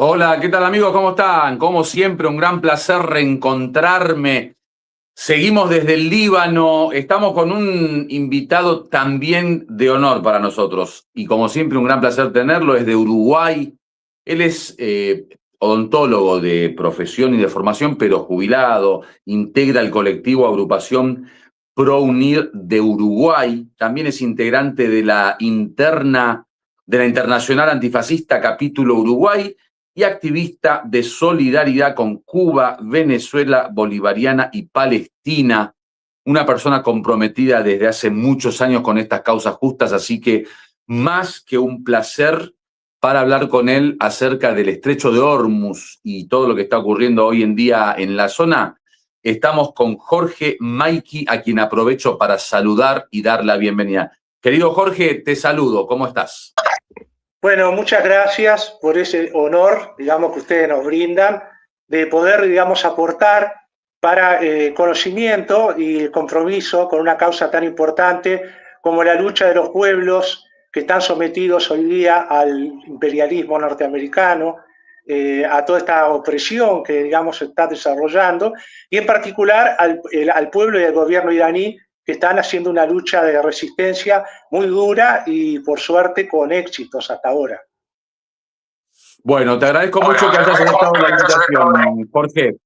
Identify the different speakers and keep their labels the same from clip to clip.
Speaker 1: Hola, ¿qué tal amigos? ¿Cómo están? Como siempre, un gran placer reencontrarme. Seguimos desde el Líbano, estamos con un invitado también de honor para nosotros y como siempre un gran placer tenerlo, es de Uruguay. Él es odontólogo de profesión y de formación, pero jubilado, integra el colectivo Agrupación Pro Unir de Uruguay, también es integrante de la Internacional Antifascista Capítulo Uruguay y activista de solidaridad con Cuba, Venezuela, Bolivariana y Palestina. Una persona comprometida desde hace muchos años con estas causas justas, así que más que un placer para hablar con él acerca del estrecho de Hormuz y todo lo que está ocurriendo hoy en día en la zona. Estamos con Jorge Maiki, a quien aprovecho para saludar y dar la bienvenida. Querido Jorge, te saludo, ¿cómo estás?
Speaker 2: Bueno, muchas gracias por ese honor, digamos, que ustedes nos brindan de poder, digamos, aportar para conocimiento y compromiso con una causa tan importante como la lucha de los pueblos que están sometidos hoy día al imperialismo norteamericano, a toda esta opresión que, digamos, se está desarrollando, y en particular al pueblo y al gobierno iraní, que están haciendo una lucha de resistencia muy dura y por suerte con éxitos hasta ahora.
Speaker 1: Bueno, te agradezco mucho que hayas aceptado la invitación, Jorge.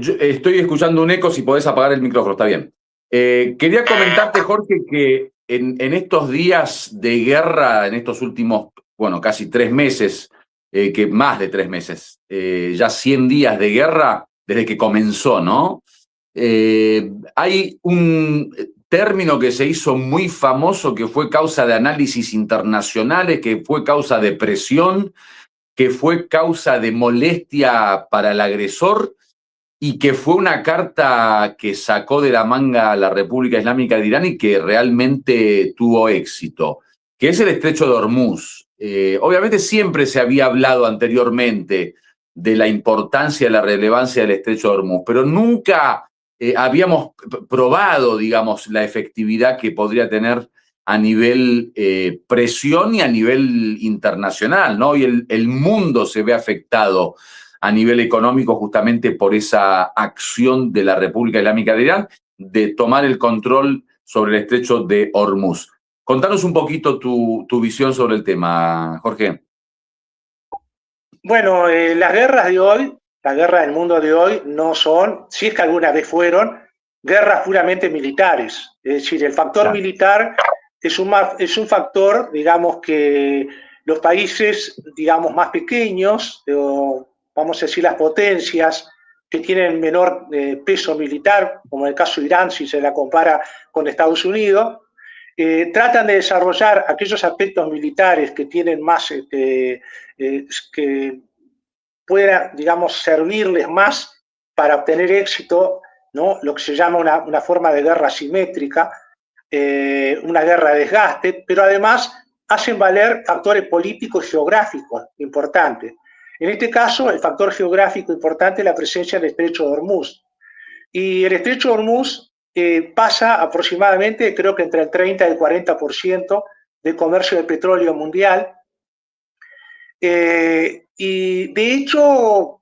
Speaker 1: Yo estoy escuchando un eco, si podés apagar el micrófono, está bien. Quería comentarte, Jorge, que en estos días de guerra, en estos últimos, bueno, casi 3 meses, que más de 3 meses, ya 100 días de guerra desde que comenzó, ¿no? Hay un término que se hizo muy famoso, que fue causa de análisis internacionales, que fue causa de presión, que fue causa de molestia para el agresor y que fue una carta que sacó de la manga la República Islámica de Irán y que realmente tuvo éxito, que es el estrecho de Hormuz. Obviamente siempre se había hablado anteriormente de la importancia y la relevancia del estrecho de Hormuz, pero nunca habíamos probado, digamos, la efectividad que podría tener a nivel presión y a nivel internacional, ¿no? Y el mundo se ve afectado a nivel económico justamente por esa acción de la República Islámica de Irán de tomar el control sobre el estrecho de Hormuz. Contanos un poquito tu visión sobre el tema, Jorge.
Speaker 2: Bueno, las guerras de hoy, la guerra del mundo de hoy, no son, si es que alguna vez fueron, guerras puramente militares. Es decir, el factor militar es un factor, digamos, que los países, digamos, más pequeños, o vamos a decir las potencias que tienen menor peso militar, como en el caso de Irán, si se la compara con Estados Unidos, tratan de desarrollar aquellos aspectos militares que tienen más, que pueda, digamos, servirles más para obtener éxito, ¿no? Lo que se llama una forma de guerra asimétrica, una guerra de desgaste, pero además hacen valer factores políticos y geográficos importantes. En este caso, el factor geográfico importante es la presencia del estrecho de Hormuz. Y el estrecho de Hormuz pasa aproximadamente, creo que entre el 30 y el 40% del comercio de petróleo mundial. Y de hecho,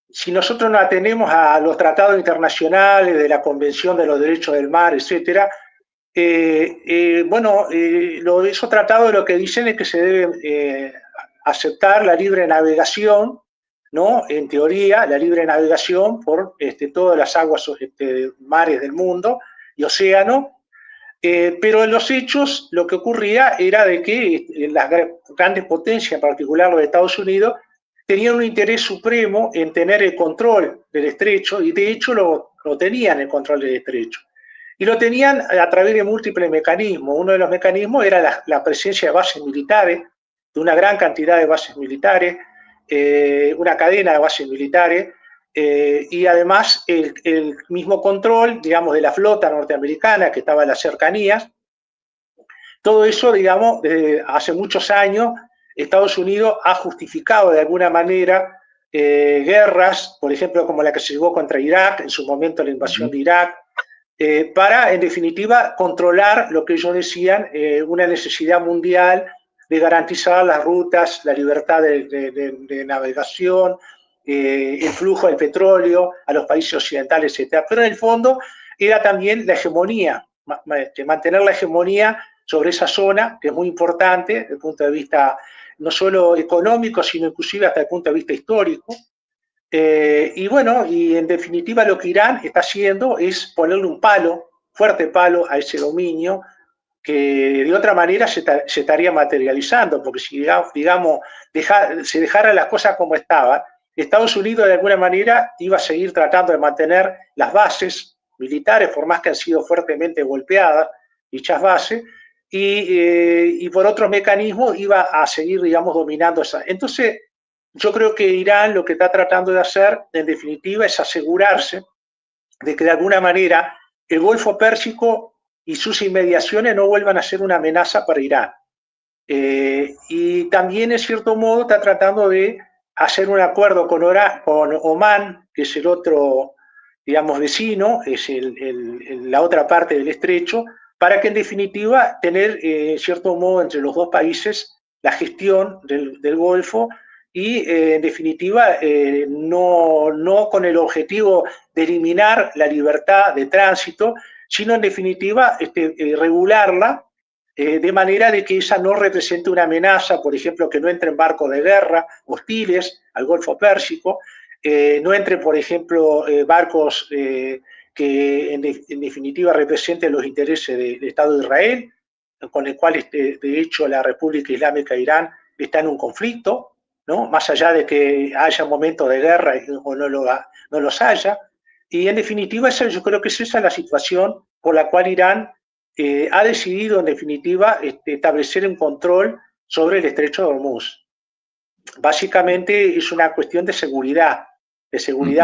Speaker 2: si nosotros nos atenemos a los internacionales de la Convención de los Derechos del Mar, etcétera, bueno, esos tratados lo que dicen es que se debe aceptar la libre navegación, ¿no? En teoría, la libre navegación por todas las aguas, mares del mundo y océano, pero en los hechos lo que ocurría era de que las grandes potencias, en particular los de Estados Unidos, tenían un interés supremo en tener el control del estrecho, y de hecho lo tenían el control del estrecho. Y lo tenían a través de múltiples mecanismos. Uno de los mecanismos era la presencia de bases militares, de una gran cantidad de bases militares, una cadena de bases militares, y además el mismo control, digamos, de la flota norteamericana que estaba en las cercanías. Todo eso, digamos, desde hace muchos años, Estados Unidos ha justificado de alguna manera guerras, por ejemplo, como la que se llevó contra Irak, en su momento la invasión de Irak, para, en definitiva, controlar lo que ellos decían, una necesidad mundial de garantizar las rutas, la libertad de navegación, el flujo del petróleo a los países occidentales, etc. Pero en el fondo era también la hegemonía, mantener la hegemonía sobre esa zona, que es muy importante desde el punto de vista no solo económico, sino inclusive hasta el punto de vista histórico. Y bueno, y en definitiva lo que Irán está haciendo es ponerle un palo, fuerte palo a ese dominio, que de otra manera se estaría materializando, porque si digamos se dejara las cosas como estaban, Estados Unidos de alguna manera iba a seguir tratando de mantener las bases militares, por más que han sido fuertemente golpeadas dichas bases, y por otros mecanismos iba a seguir, digamos, dominando esa. Entonces, yo creo que Irán lo que está tratando de hacer, en definitiva, es asegurarse de que de alguna manera el Golfo Pérsico y sus inmediaciones no vuelvan a ser una amenaza para Irán. Y también, en cierto modo, está tratando de hacer un acuerdo con Omán, que es el otro, digamos, vecino, es la otra parte del estrecho, para que en definitiva tener, en cierto modo, entre los dos países la gestión del Golfo y, en definitiva, no con el objetivo de eliminar la libertad de tránsito, sino en definitiva regularla de manera de que esa no represente una amenaza, por ejemplo, que no entren barcos de guerra hostiles al Golfo Pérsico, no entren, por ejemplo, barcos que en definitiva representen los intereses del Estado de Israel, con el cual, de hecho, la República Islámica de Irán está en un conflicto, ¿no? Más allá de que haya momentos de guerra o no los haya. Y en definitiva, yo creo que esa es la situación por la cual Irán ha decidido, en definitiva, establecer un control sobre el estrecho de Hormuz. Básicamente es una cuestión de seguridad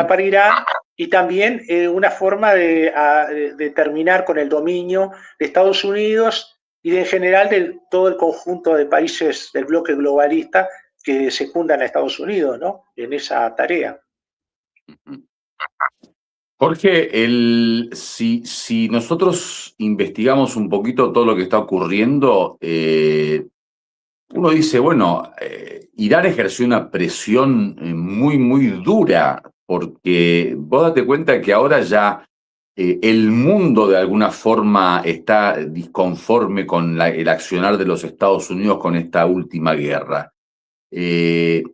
Speaker 2: para Irán, y también una forma de terminar con el dominio de Estados Unidos y en general de todo el conjunto de países del bloque globalista que secundan a Estados Unidos, ¿no?, en esa tarea.
Speaker 1: Jorge, si nosotros investigamos un poquito todo lo que está ocurriendo, uno dice, bueno, Irán ejerció una presión muy, muy dura, porque vos date cuenta que ahora ya el mundo de alguna forma está disconforme con el accionar de los Estados Unidos con esta última guerra. En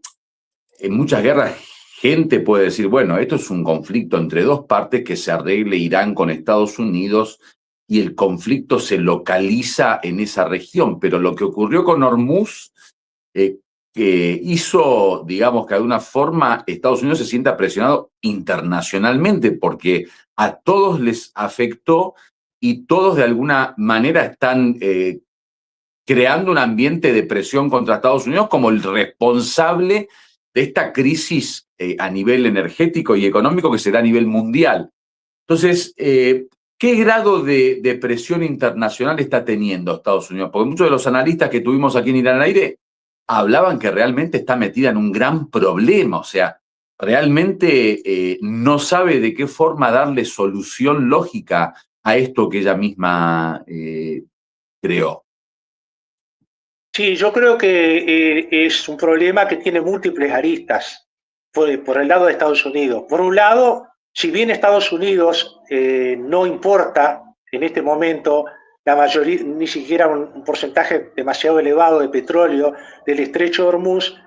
Speaker 1: muchas guerras, gente puede decir, bueno, esto es un conflicto entre dos partes, que se arregle Irán con Estados Unidos y el conflicto se localiza en esa región. Pero lo que ocurrió con Hormuz, que hizo, digamos, que de alguna forma Estados Unidos se sienta presionado internacionalmente, porque a todos les afectó y todos de alguna manera están creando un ambiente de presión contra Estados Unidos como el responsable de esta crisis a nivel energético y económico que se da a nivel mundial. Entonces, ¿qué grado de presión internacional está teniendo Estados Unidos? Porque muchos de los analistas que tuvimos aquí en Irán al Aire hablaban que realmente está metida en un gran problema, o sea, realmente no sabe de qué forma darle solución lógica a esto que ella misma creó.
Speaker 2: Sí, yo creo que es un problema que tiene múltiples aristas por el lado de Estados Unidos. Por un lado, si bien Estados Unidos no importa en este momento la mayoría, ni siquiera un porcentaje demasiado elevado de petróleo del estrecho de Hormuz,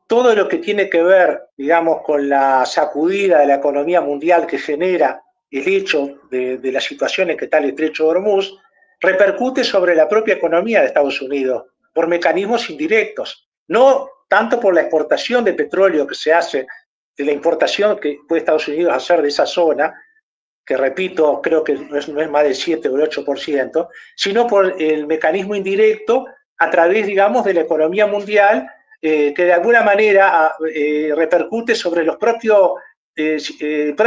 Speaker 2: todo lo que tiene que ver, digamos, con la sacudida de la economía mundial que genera el hecho de la situación en que está el estrecho de Hormuz, repercute sobre la propia economía de Estados Unidos por mecanismos indirectos, no tanto por la exportación de petróleo que se hace, de la importación que puede Estados Unidos hacer de esa zona, que repito, creo que no es más del 7 o el 8%, sino por el mecanismo indirecto a través, digamos, de la economía mundial, que de alguna manera repercute sobre los propia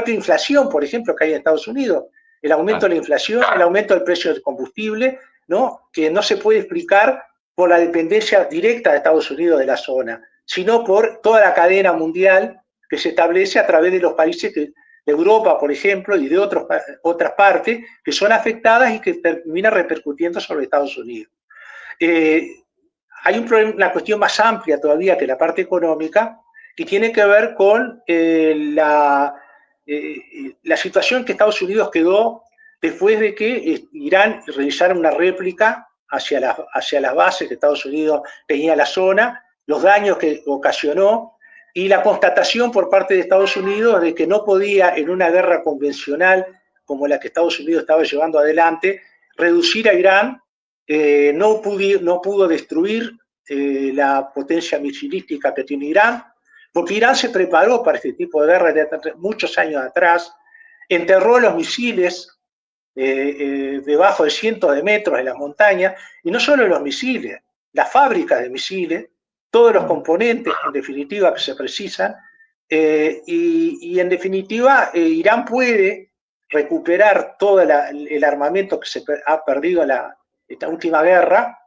Speaker 2: inflación, por ejemplo, que hay en Estados Unidos. El aumento de la inflación, el aumento del precio del combustible, ¿no?, que no se puede explicar por la dependencia directa de Estados Unidos de la zona, sino por toda la cadena mundial que se establece a través de los países de Europa, por ejemplo, y de otras partes que son afectadas y que terminan repercutiendo sobre Estados Unidos. hay una cuestión más amplia todavía que la parte económica, que tiene que ver con la situación que Estados Unidos quedó después de que Irán realizara una réplica hacia las bases que Estados Unidos tenía en la zona, los daños que ocasionó y la constatación por parte de Estados Unidos de que no podía, en una guerra convencional como la que Estados Unidos estaba llevando adelante, reducir a Irán. No pudo destruir la potencia misilística que tiene Irán, porque Irán se preparó para este tipo de guerra de muchos años atrás, enterró los misiles debajo de cientos de metros en las montañas, y no solo los misiles, las fábricas de misiles, todos los componentes, en definitiva, que se precisan, y en definitiva, Irán puede recuperar todo el armamento que se ha perdido en esta última guerra,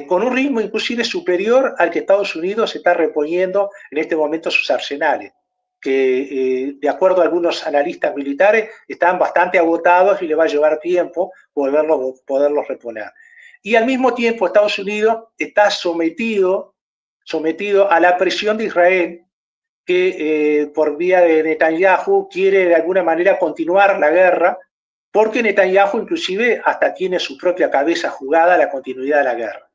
Speaker 2: con un ritmo inclusive superior al que Estados Unidos está reponiendo en este momento sus arsenales, que de acuerdo a algunos analistas militares están bastante agotados y le va a llevar tiempo poderlos reponer. Y al mismo tiempo Estados Unidos está sometido a la presión de Israel, que por vía de Netanyahu quiere de alguna manera continuar la guerra, porque Netanyahu inclusive hasta tiene su propia cabeza jugada a la continuidad de la guerra.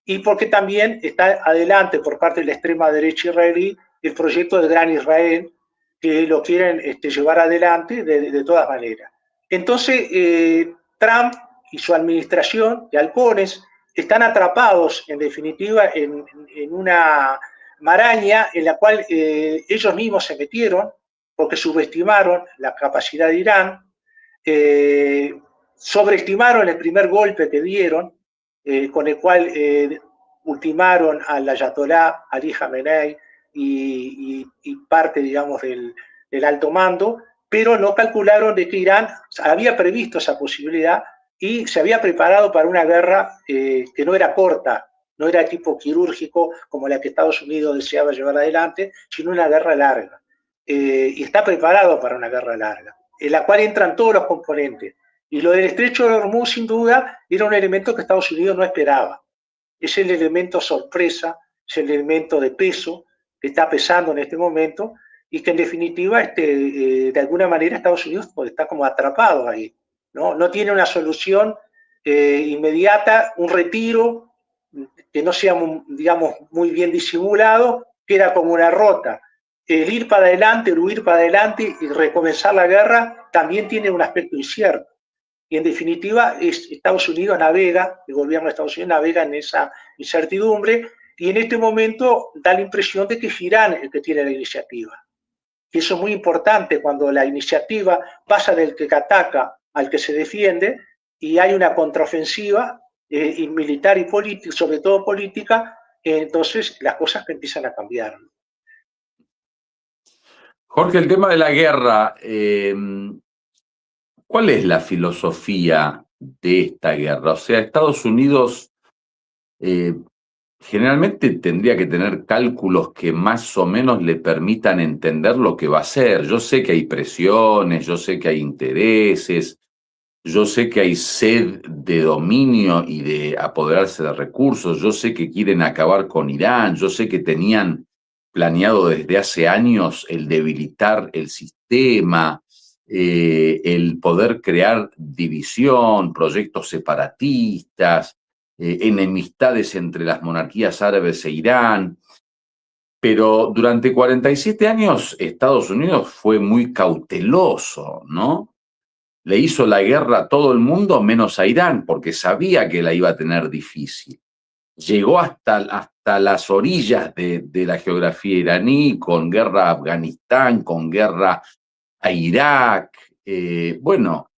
Speaker 2: Y porque también está adelante por parte de la extrema derecha israelí el proyecto de Gran Israel, que lo quieren llevar adelante de todas maneras. Entonces, Trump y su administración de halcones están atrapados, en definitiva, en una maraña en la cual ellos mismos se metieron porque subestimaron la capacidad de Irán, sobreestimaron el primer golpe que dieron, con el cual ultimaron al ayatolá Ali Khamenei y parte, digamos, del alto mando, pero no calcularon de que Irán había previsto esa posibilidad y se había preparado para una guerra que no era corta, no era tipo quirúrgico como la que Estados Unidos deseaba llevar adelante, sino una guerra larga. Y está preparado para una guerra larga, en la cual entran todos los componentes. Y lo del estrecho de Hormuz, sin duda, era un elemento que Estados Unidos no esperaba. Es el elemento sorpresa, es el elemento de peso que está pesando en este momento y que en definitiva, de alguna manera, Estados Unidos está como atrapado ahí. No tiene una solución inmediata, un retiro que no sea, digamos, muy bien disimulado, queda como una rota. El ir para adelante, el huir para adelante y recomenzar la guerra también tiene un aspecto incierto. Y en definitiva, Estados Unidos navega, el gobierno de Estados Unidos navega en esa incertidumbre, y en este momento da la impresión de que es Irán el que tiene la iniciativa. Y eso es muy importante cuando la iniciativa pasa del que ataca al que se defiende y hay una contraofensiva militar y política, sobre todo política, entonces las cosas empiezan a cambiar.
Speaker 1: Jorge, el tema de la guerra, ¿cuál es la filosofía de esta guerra? O sea, Estados Unidos generalmente tendría que tener cálculos que más o menos le permitan entender lo que va a hacer. Yo sé que hay presiones, yo sé que hay intereses, yo sé que hay sed de dominio y de apoderarse de recursos, yo sé que quieren acabar con Irán, yo sé que tenían planeado desde hace años el debilitar el sistema, el poder crear división, proyectos separatistas, enemistades entre las monarquías árabes e Irán. Pero durante 47 años Estados Unidos fue muy cauteloso, ¿no? Le hizo la guerra a todo el mundo menos a Irán, porque sabía que la iba a tener difícil. Llegó hasta las orillas de la geografía iraní, con guerra a Afganistán, con guerra a Irak. Bueno,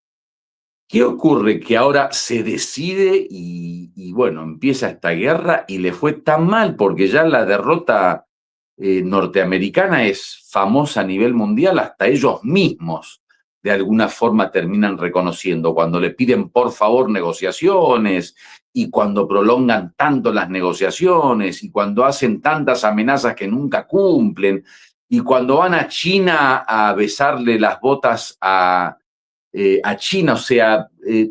Speaker 1: ¿qué ocurre? Que ahora se decide y bueno, empieza esta guerra y le fue tan mal, porque ya la derrota norteamericana es famosa a nivel mundial, hasta ellos mismos de alguna forma terminan reconociendo cuando le piden por favor negociaciones y cuando prolongan tanto las negociaciones y cuando hacen tantas amenazas que nunca cumplen y cuando van a China a besarle las botas a China. O sea,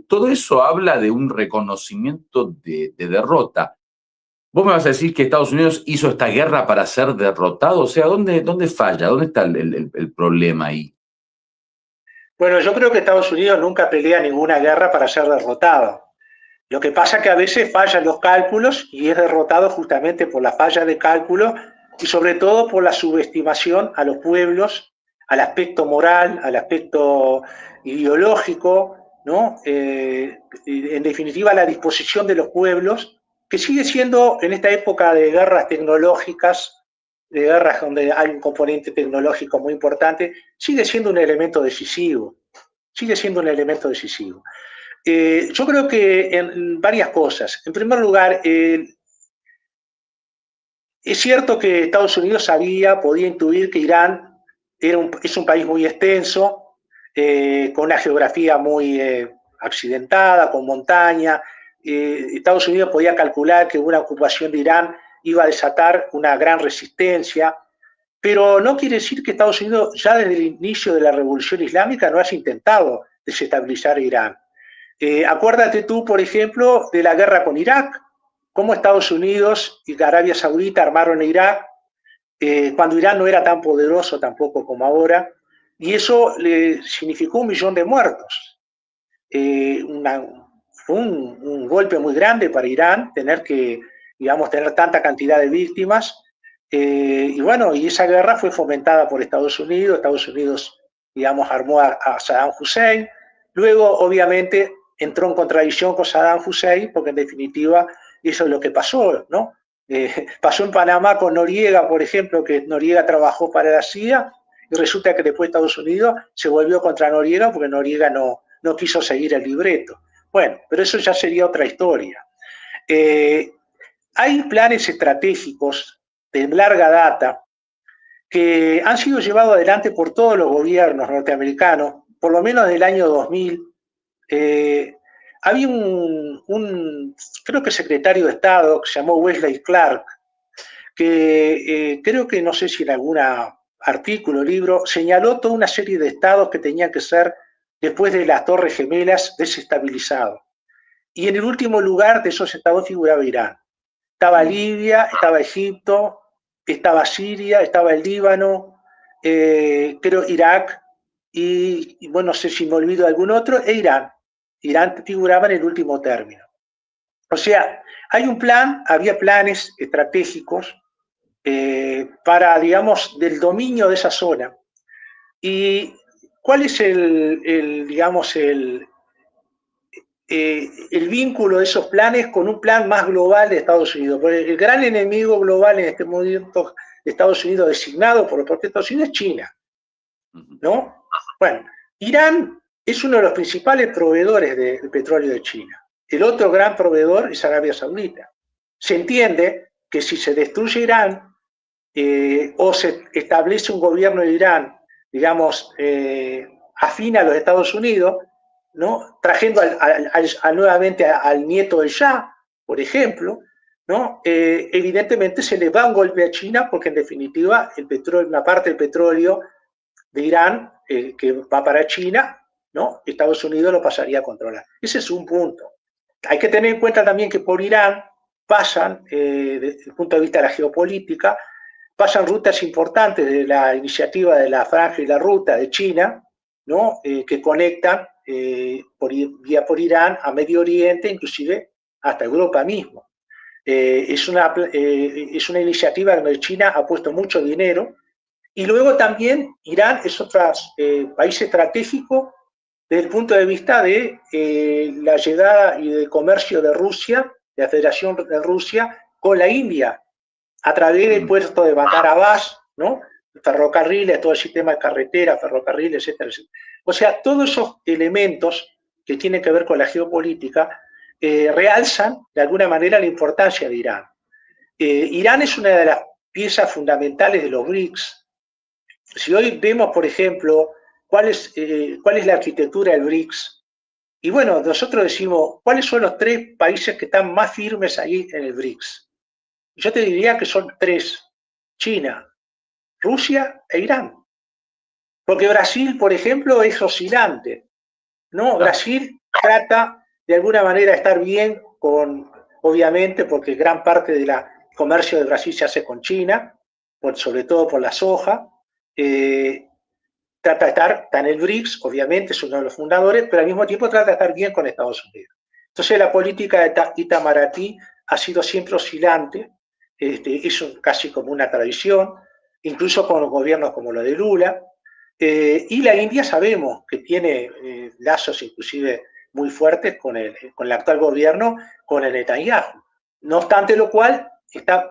Speaker 1: todo eso habla de un reconocimiento de derrota. vos me vas a decir que Estados Unidos hizo esta guerra para ser derrotado. O sea, ¿dónde falla? ¿Dónde está el problema ahí?
Speaker 2: Bueno, yo creo que Estados Unidos nunca pelea ninguna guerra para ser derrotado. Lo que pasa es que a veces fallan los cálculos y es derrotado justamente por la falla de cálculo y sobre todo por la subestimación a los pueblos, al aspecto moral, al aspecto ideológico, ¿no? En definitiva, la disposición de los pueblos, que sigue siendo en esta época de guerras tecnológicas, de guerras donde hay un componente tecnológico muy importante, sigue siendo un elemento decisivo, sigue siendo un elemento decisivo. Yo creo que en varias cosas. En primer lugar, es cierto que Estados Unidos podía intuir que Irán es un país muy extenso, con una geografía muy accidentada, con montaña. Estados Unidos podía calcular que una ocupación de Irán iba a desatar una gran resistencia, pero no quiere decir que Estados Unidos ya desde el inicio de la Revolución Islámica no haya intentado desestabilizar Irán. Acuérdate tú, por ejemplo, de la guerra con Irak, cómo Estados Unidos y Arabia Saudita armaron Irak, cuando Irán no era tan poderoso tampoco como ahora, y eso le significó 1 millón de muertos. Fue un golpe muy grande para Irán tener que, digamos, tener tanta cantidad de víctimas, y bueno, y esa guerra fue fomentada por Estados Unidos, digamos, armó a Saddam Hussein, luego, obviamente, entró en contradicción con Saddam Hussein, porque en definitiva eso es lo que pasó, ¿no? Pasó en Panamá con Noriega, por ejemplo, que Noriega trabajó para la CIA, y resulta que después Estados Unidos se volvió contra Noriega porque Noriega no quiso seguir el libreto. Bueno, pero eso ya sería otra historia. Hay planes estratégicos de larga data que han sido llevados adelante por todos los gobiernos norteamericanos, por lo menos desde el año 2000. Había creo que secretario de Estado, que se llamó Wesley Clark, que creo que, no sé si en algún artículo o libro, señaló toda una serie de estados que tenían que ser, después de las Torres Gemelas, desestabilizados. Y en el último lugar de esos estados figuraba Irán. Estaba Libia, estaba Egipto, estaba Siria, estaba el Líbano, creo Irak, y bueno, no sé si me olvido de algún otro, e Irán. Irán figuraba en el último término. O sea, hay un plan, había planes estratégicos para, digamos, del dominio de esa zona. ¿Y cuál es digamos, el vínculo de esos planes con un plan más global de Estados Unidos? Porque el gran enemigo global en este momento de Estados Unidos, designado por los propios Estados Unidos, es China, ¿no? Bueno, Irán es uno de los principales proveedores de petróleo de China. El otro gran proveedor es Arabia Saudita. Se entiende que si se destruye Irán, o se establece un gobierno de Irán, digamos, afín a los Estados Unidos, ¿no? Trayendo nuevamente al nieto del Shah, por ejemplo, ¿no? Evidentemente se le da un golpe a China porque en definitiva una parte del petróleo de Irán que va para China, ¿no? Estados Unidos lo pasaría a controlar. Ese es un punto. Hay que tener en cuenta también que por Irán pasan, desde el punto de vista de la geopolítica, pasan rutas importantes de la iniciativa de la Franja y la Ruta de China, ¿no? Que conectan vía por Irán a Medio Oriente, inclusive hasta Europa mismo. Es una iniciativa donde China ha puesto mucho dinero, y luego también Irán es otro país estratégico desde el punto de vista de la llegada y del comercio de Rusia, de la Federación de Rusia, con la India, a través del puerto de Bandar Abbas, ¿no? Ferrocarriles, todo el sistema de carreteras, ferrocarriles, etcétera, etcétera. O sea, todos esos elementos que tienen que ver con la geopolítica realzan de alguna manera la importancia de Irán. Irán es una de las piezas fundamentales de los BRICS. Si hoy vemos, por ejemplo, cuál es la arquitectura del BRICS, y bueno, nosotros decimos, ¿cuáles son los 3 países que están más firmes ahí en el BRICS? Yo te diría que son 3: China, Rusia e Irán. Porque Brasil, por ejemplo, es oscilante, ¿no? Brasil trata de alguna manera de estar bien con obviamente porque gran parte del comercio de Brasil se hace con China, sobre todo por la soja. Trata de está en el BRICS, obviamente es uno de los fundadores, pero al mismo tiempo trata de estar bien con Estados Unidos. Entonces la política de Itamaraty ha sido siempre oscilante, es casi como una tradición, incluso con los gobiernos como lo de Lula, y la India sabemos que tiene lazos inclusive muy fuertes con el actual gobierno, con el Netanyahu. No obstante lo cual,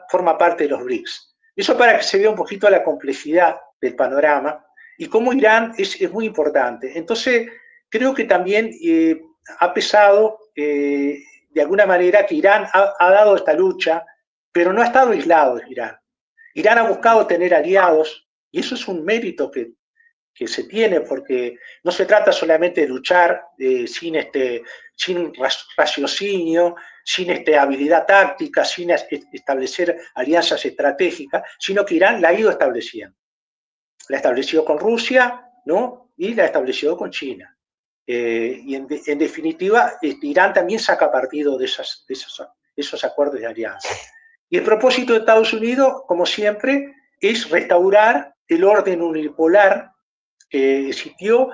Speaker 2: forma parte de los BRICS. Eso para que se vea un poquito la complejidad del panorama y cómo Irán es muy importante. Entonces, creo que también ha pesado de alguna manera que Irán ha dado esta lucha, pero no ha estado aislado de Irán. Irán ha buscado tener aliados y eso es un mérito que se tiene, porque no se trata solamente de luchar sin raciocinio, sin habilidad táctica, sin establecer alianzas estratégicas, sino que Irán la ha ido estableciendo. La estableció con Rusia, ¿no? Y la estableció con China. Y en definitiva, Irán también saca partido de esos acuerdos de alianza. Y el propósito de Estados Unidos, como siempre, es restaurar el orden unipolar que existió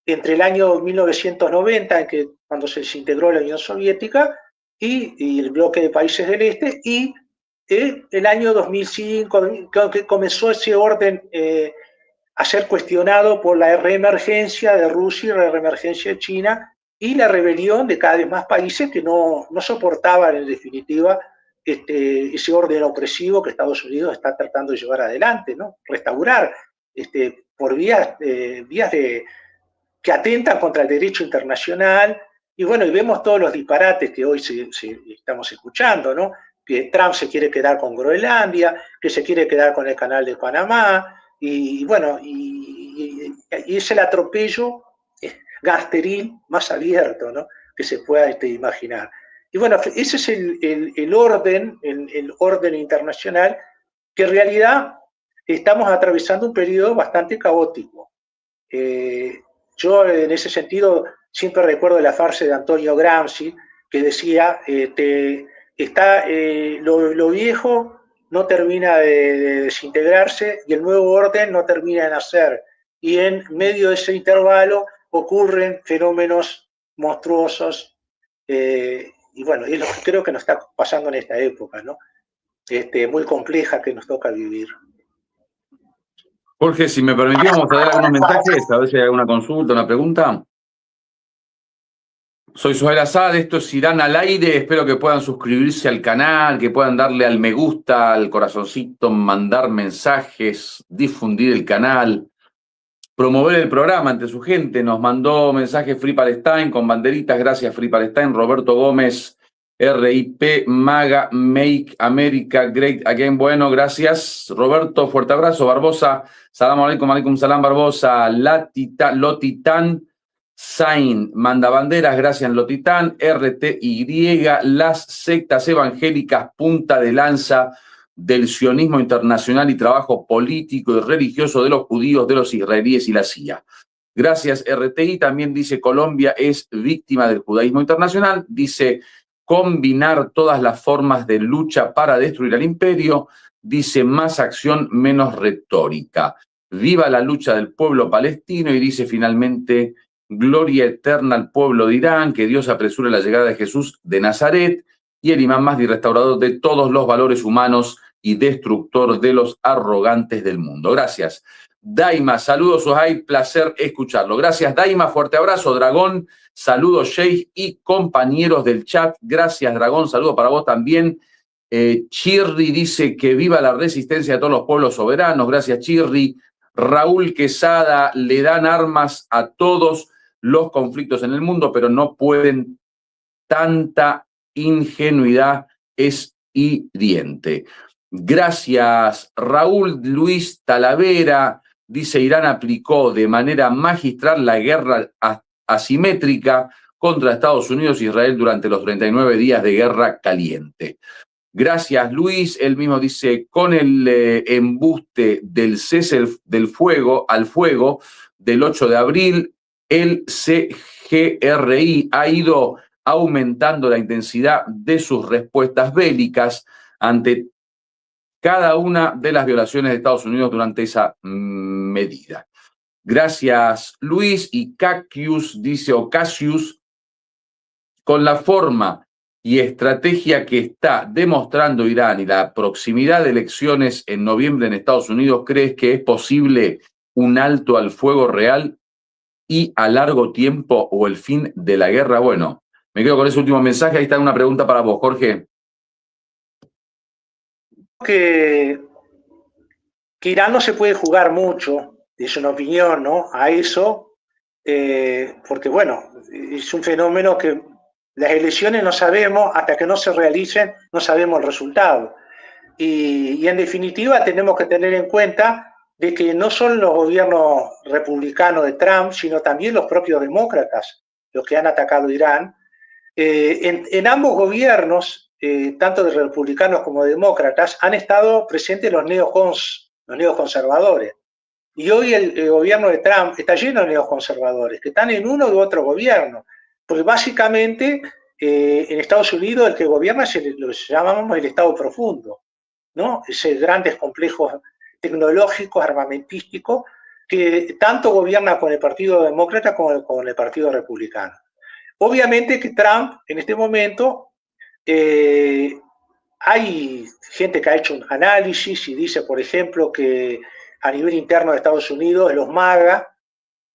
Speaker 2: entre el año 1990, cuando se desintegró la Unión Soviética, y el bloque de países del Este, y el año 2005, que comenzó ese orden a ser cuestionado por la reemergencia de Rusia y la reemergencia de China y la rebelión de cada vez más países que no soportaban en definitiva ese orden opresivo que Estados Unidos está tratando de llevar adelante, ¿no? Restaurar por vías que atentan contra el derecho internacional. Y bueno, y vemos todos los disparates que hoy estamos escuchando, ¿no? Que Trump se quiere quedar con Groenlandia, que se quiere quedar con el canal de Panamá, y bueno, y es el atropello gasteril más abierto, ¿no? Que se pueda imaginar. Y bueno, ese es el orden internacional, que en realidad estamos atravesando un periodo bastante caótico. Yo en ese sentido siempre recuerdo la frase de Antonio Gramsci, que decía, lo viejo no termina de desintegrarse y el nuevo orden no termina de nacer. Y en medio de ese intervalo ocurren fenómenos monstruosos. Y bueno, es lo que creo que nos está pasando en esta época, ¿no? Muy compleja que nos toca vivir.
Speaker 1: Jorge, si me permitís, vamos a dar algunos mensajes, a ver si hay alguna consulta, una pregunta. Soy Suhail Asad, esto es Irán al aire, espero que puedan suscribirse al canal, que puedan darle al me gusta, al corazoncito, mandar mensajes, difundir el canal, promover el programa entre su gente. Nos mandó mensaje Free Palestine con banderitas, gracias Free Palestine. Roberto Gómez, RIP, MAGA, Make America Great Again. Bueno, gracias Roberto, fuerte abrazo. Barbosa, salam alaikum salam Barbosa. Lotitán Sain, manda banderas, gracias Lotitán. RTY, las sectas evangélicas, punta de lanza del sionismo internacional y trabajo político y religioso de los judíos, de los israelíes y la CIA. Gracias RTI, también dice Colombia es víctima del judaísmo internacional, dice combinar todas las formas de lucha para destruir al imperio, dice más acción, menos retórica. Viva la lucha del pueblo palestino y dice finalmente gloria eterna al pueblo de Irán, que Dios apresure la llegada de Jesús de Nazaret y el imán Mahdi restaurador de todos los valores humanos y destructor de los arrogantes del mundo. Gracias. Daima, saludos, Suhail, placer escucharlo. Gracias, Daima, fuerte abrazo. Dragón, saludos, Sheikh y compañeros del chat. Gracias, Dragón, saludo para vos también. Chirri dice que viva la resistencia de todos los pueblos soberanos. Gracias, Chirri. Raúl Quesada, le dan armas a todos los conflictos en el mundo, pero no pueden. Tanta ingenuidad es hiriente. Gracias, Raúl Luis Talavera, dice Irán aplicó de manera magistral la guerra asimétrica contra Estados Unidos e Israel durante los 39 días de guerra caliente. Gracias, Luis. Él mismo dice, con el embuste del cese del fuego al fuego del 8 de abril, el CGRI ha ido aumentando la intensidad de sus respuestas bélicas ante cada una de las violaciones de Estados Unidos durante esa medida. Gracias, Luis. Y Cassius dice, o Cassius, con la forma y estrategia que está demostrando Irán y la proximidad de elecciones en noviembre en Estados Unidos, ¿crees que es posible un alto al fuego real y a largo tiempo o el fin de la guerra? Bueno, me quedo con ese último mensaje. Ahí está una pregunta para vos, Jorge.
Speaker 2: Que Irán no se puede jugar mucho, es una opinión, ¿no? A eso, porque bueno, es un fenómeno que las elecciones no sabemos, hasta que no se realicen, no sabemos el resultado. Y en definitiva tenemos que tener en cuenta de que no son los gobiernos republicanos de Trump, sino también los propios demócratas los que han atacado Irán. En ambos gobiernos, tanto de republicanos como de demócratas, han estado presentes los neoconservadores. Y hoy el gobierno de Trump está lleno de neoconservadores, que están en uno u otro gobierno. Porque básicamente en Estados Unidos el que gobierna lo llamamos el Estado profundo, ¿no? Esos grandes complejos tecnológicos, armamentísticos, que tanto gobierna con el Partido Demócrata como con el Partido Republicano. Obviamente que Trump en este momento, hay gente que ha hecho un análisis y dice, por ejemplo, que a nivel interno de Estados Unidos, los MAGA,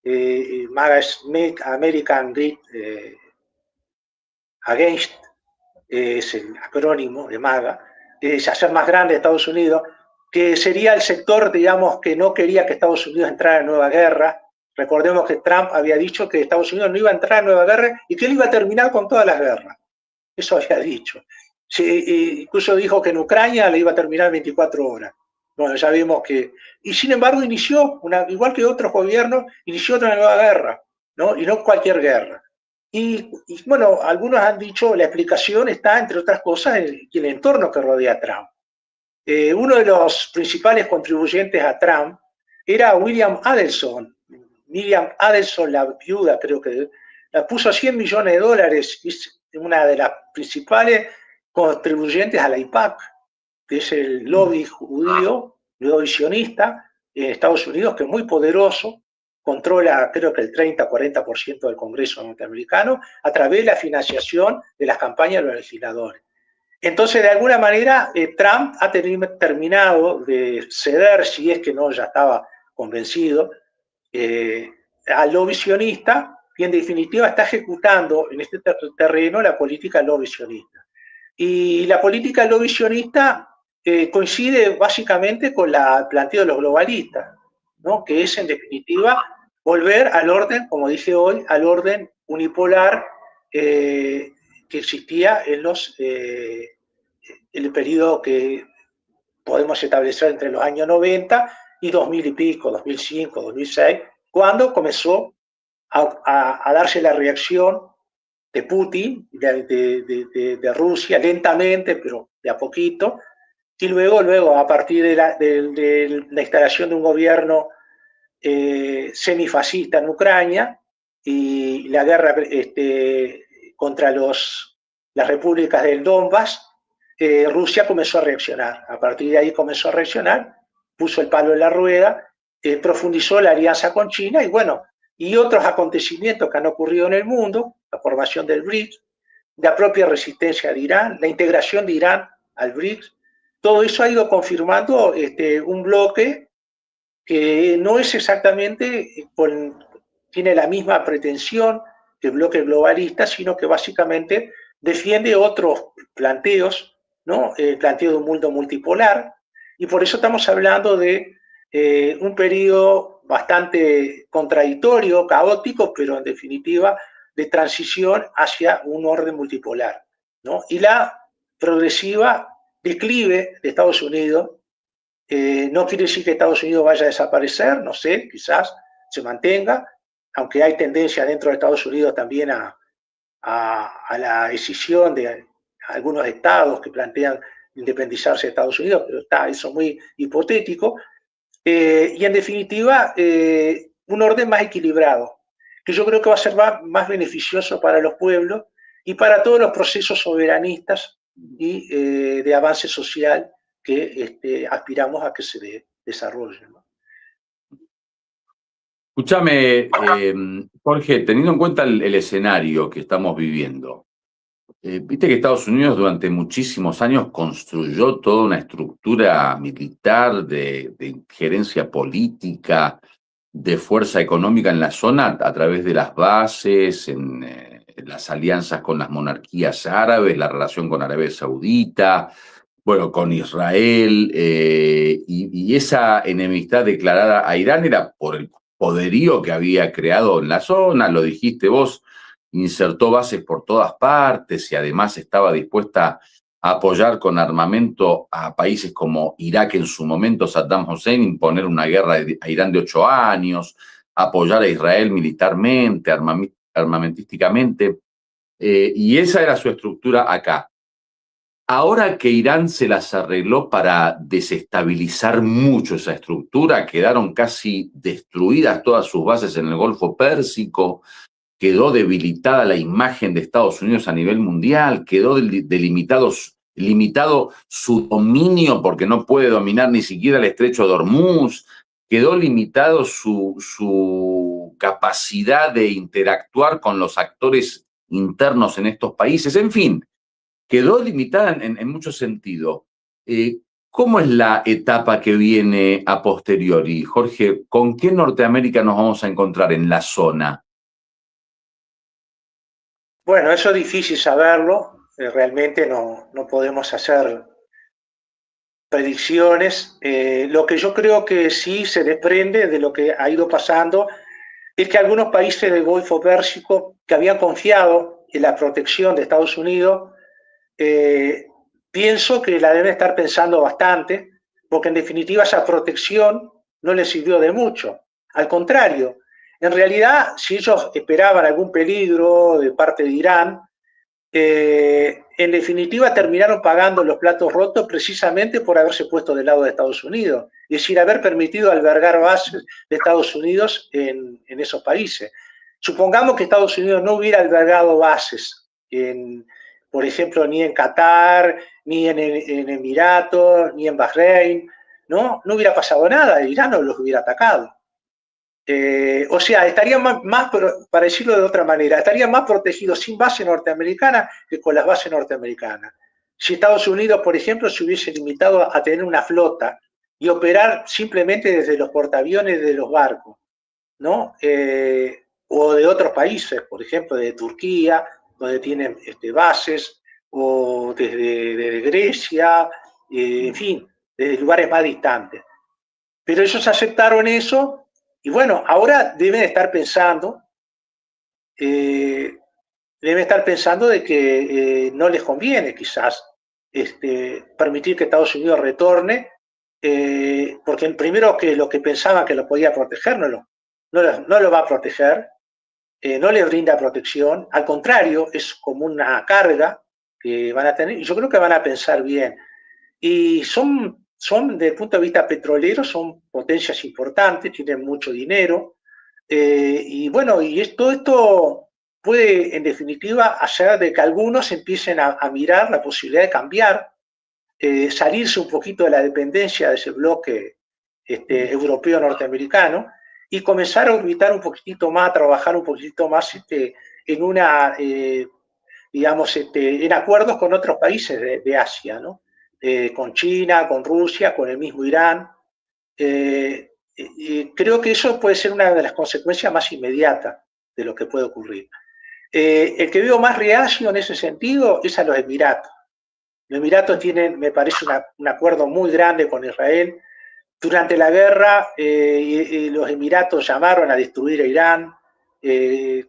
Speaker 2: MAGA es American Against, es el acrónimo de MAGA, es hacer más grande Estados Unidos, que sería el sector, digamos, que no quería que Estados Unidos entrara en nueva guerra. Recordemos que Trump había dicho que Estados Unidos no iba a entrar en nueva guerra y que él iba a terminar con todas las guerras. Eso había dicho. Sí, incluso dijo que en Ucrania le iba a terminar en 24 horas. Bueno, ya vimos que... Y sin embargo inició, igual que otros gobiernos, inició otra nueva guerra, ¿no? Y no cualquier guerra. Y bueno, algunos han dicho, la explicación está, entre otras cosas, en el entorno que rodea a Trump. Uno de los principales contribuyentes a Trump era William Adelson. Miriam Adelson, la viuda, creo que la puso $100 millones, es una de las principales contribuyentes a la IPAC, que es el lobby judío, lobby sionista en Estados Unidos, que es muy poderoso, controla creo que el 30-40% del Congreso norteamericano a través de la financiación de las campañas de los legisladores. Entonces, de alguna manera, Trump ha terminado de ceder, si es que no ya estaba convencido, al lobby sionista, y en definitiva está ejecutando en este terreno la política lobby sionista. Y la política lobby sionista coincide básicamente con el planteo de los globalistas, ¿no? Que es en definitiva volver al orden, como dije hoy, al orden unipolar que existía en el periodo que podemos establecer entre los años 90 y 2000 y pico, 2005, 2006, cuando comenzó a darse la reacción de Putin, de Rusia, lentamente, pero de a poquito, y luego a partir de la instalación de un gobierno semifascista en Ucrania y la guerra contra las repúblicas del Donbass, Rusia comenzó a reaccionar. A partir de ahí comenzó a reaccionar, puso el palo en la rueda, profundizó la alianza con China y bueno, y otros acontecimientos que han ocurrido en el mundo, la formación del BRICS, la propia resistencia de Irán, la integración de Irán al BRICS, todo eso ha ido confirmando un bloque que no es exactamente, tiene la misma pretensión que el bloque globalista, sino que básicamente defiende otros planteos, ¿no? El planteo de un mundo multipolar, y por eso estamos hablando de un periodo bastante contradictorio, caótico, pero en definitiva de transición hacia un orden multipolar, ¿no? Y la progresiva declive de Estados Unidos no quiere decir que Estados Unidos vaya a desaparecer, no sé, quizás se mantenga, aunque hay tendencia dentro de Estados Unidos también a la decisión de algunos estados que plantean independizarse de Estados Unidos, pero está eso muy hipotético, y en definitiva un orden más equilibrado, que yo creo que va a ser más beneficioso para los pueblos y para todos los procesos soberanistas y de avance social que aspiramos a que se desarrollen, ¿no?
Speaker 1: Escúchame, Jorge, teniendo en cuenta el escenario que estamos viviendo, viste que Estados Unidos durante muchísimos años construyó toda una estructura militar de injerencia política, de fuerza económica en la zona a través de las bases, en las alianzas con las monarquías árabes, la relación con Arabia Saudita, bueno, con Israel, y esa enemistad declarada a Irán era por el poderío que había creado en la zona, lo dijiste vos, insertó bases por todas partes y además estaba dispuesta a apoyar con armamento a países como Irak en su momento, Saddam Hussein, imponer una guerra a Irán de 8 años, apoyar a Israel militarmente, armamentísticamente, y esa era su estructura acá. Ahora que Irán se las arregló para desestabilizar mucho esa estructura, quedaron casi destruidas todas sus bases en el Golfo Pérsico, quedó debilitada la imagen de Estados Unidos a nivel mundial, quedó limitado su dominio porque no puede dominar ni siquiera el estrecho de Hormuz, quedó limitado su capacidad de interactuar con los actores internos en estos países, en fin, quedó limitada en muchos sentidos. ¿Cómo es la etapa que viene a posteriori? Jorge, ¿con qué Norteamérica nos vamos a encontrar en la zona?
Speaker 2: Bueno, eso es difícil saberlo, realmente no podemos hacer predicciones. Lo que yo creo que sí se desprende de lo que ha ido pasando es que algunos países del Golfo Pérsico que habían confiado en la protección de Estados Unidos, pienso que la deben estar pensando bastante, porque en definitiva esa protección no les sirvió de mucho. Al contrario, en realidad, si ellos esperaban algún peligro de parte de Irán, en definitiva terminaron pagando los platos rotos precisamente por haberse puesto del lado de Estados Unidos, es decir, haber permitido albergar bases de Estados Unidos en esos países. Supongamos que Estados Unidos no hubiera albergado bases, por ejemplo, ni en Qatar, ni en Emiratos, ni en Bahrein, no hubiera pasado nada, Irán no los hubiera atacado. O sea, estarían más, para decirlo de otra manera, estarían más protegidos sin base norteamericana que con las bases norteamericanas. Si Estados Unidos, por ejemplo, se hubiese limitado a tener una flota y operar simplemente desde los portaaviones de los barcos, ¿no? O de otros países, por ejemplo, de Turquía, donde tienen bases, o desde Grecia, en fin, desde lugares más distantes. Pero ellos aceptaron eso. Y bueno, ahora deben estar pensando de que no les conviene quizás permitir que Estados Unidos retorne, porque primero que lo que pensaban que lo podía proteger no lo va a proteger, no les brinda protección, al contrario, es como una carga que van a tener, y yo creo que van a pensar bien. Y son desde el punto de vista petrolero, son potencias importantes, tienen mucho dinero, y bueno, todo esto puede en definitiva hacer de que algunos empiecen a mirar la posibilidad de cambiar, salirse un poquito de la dependencia de ese bloque europeo norteamericano y comenzar a orbitar un poquitito más, a trabajar un poquitito más en una, digamos, en acuerdos con otros países de Asia, ¿no? Con China, con Rusia, con el mismo Irán. Creo que eso puede ser una de las consecuencias más inmediatas de lo que puede ocurrir. El que veo más reacio en ese sentido es a los Emiratos. Los Emiratos tienen, me parece, un acuerdo muy grande con Israel. Durante la guerra, los Emiratos llamaron a destruir a Irán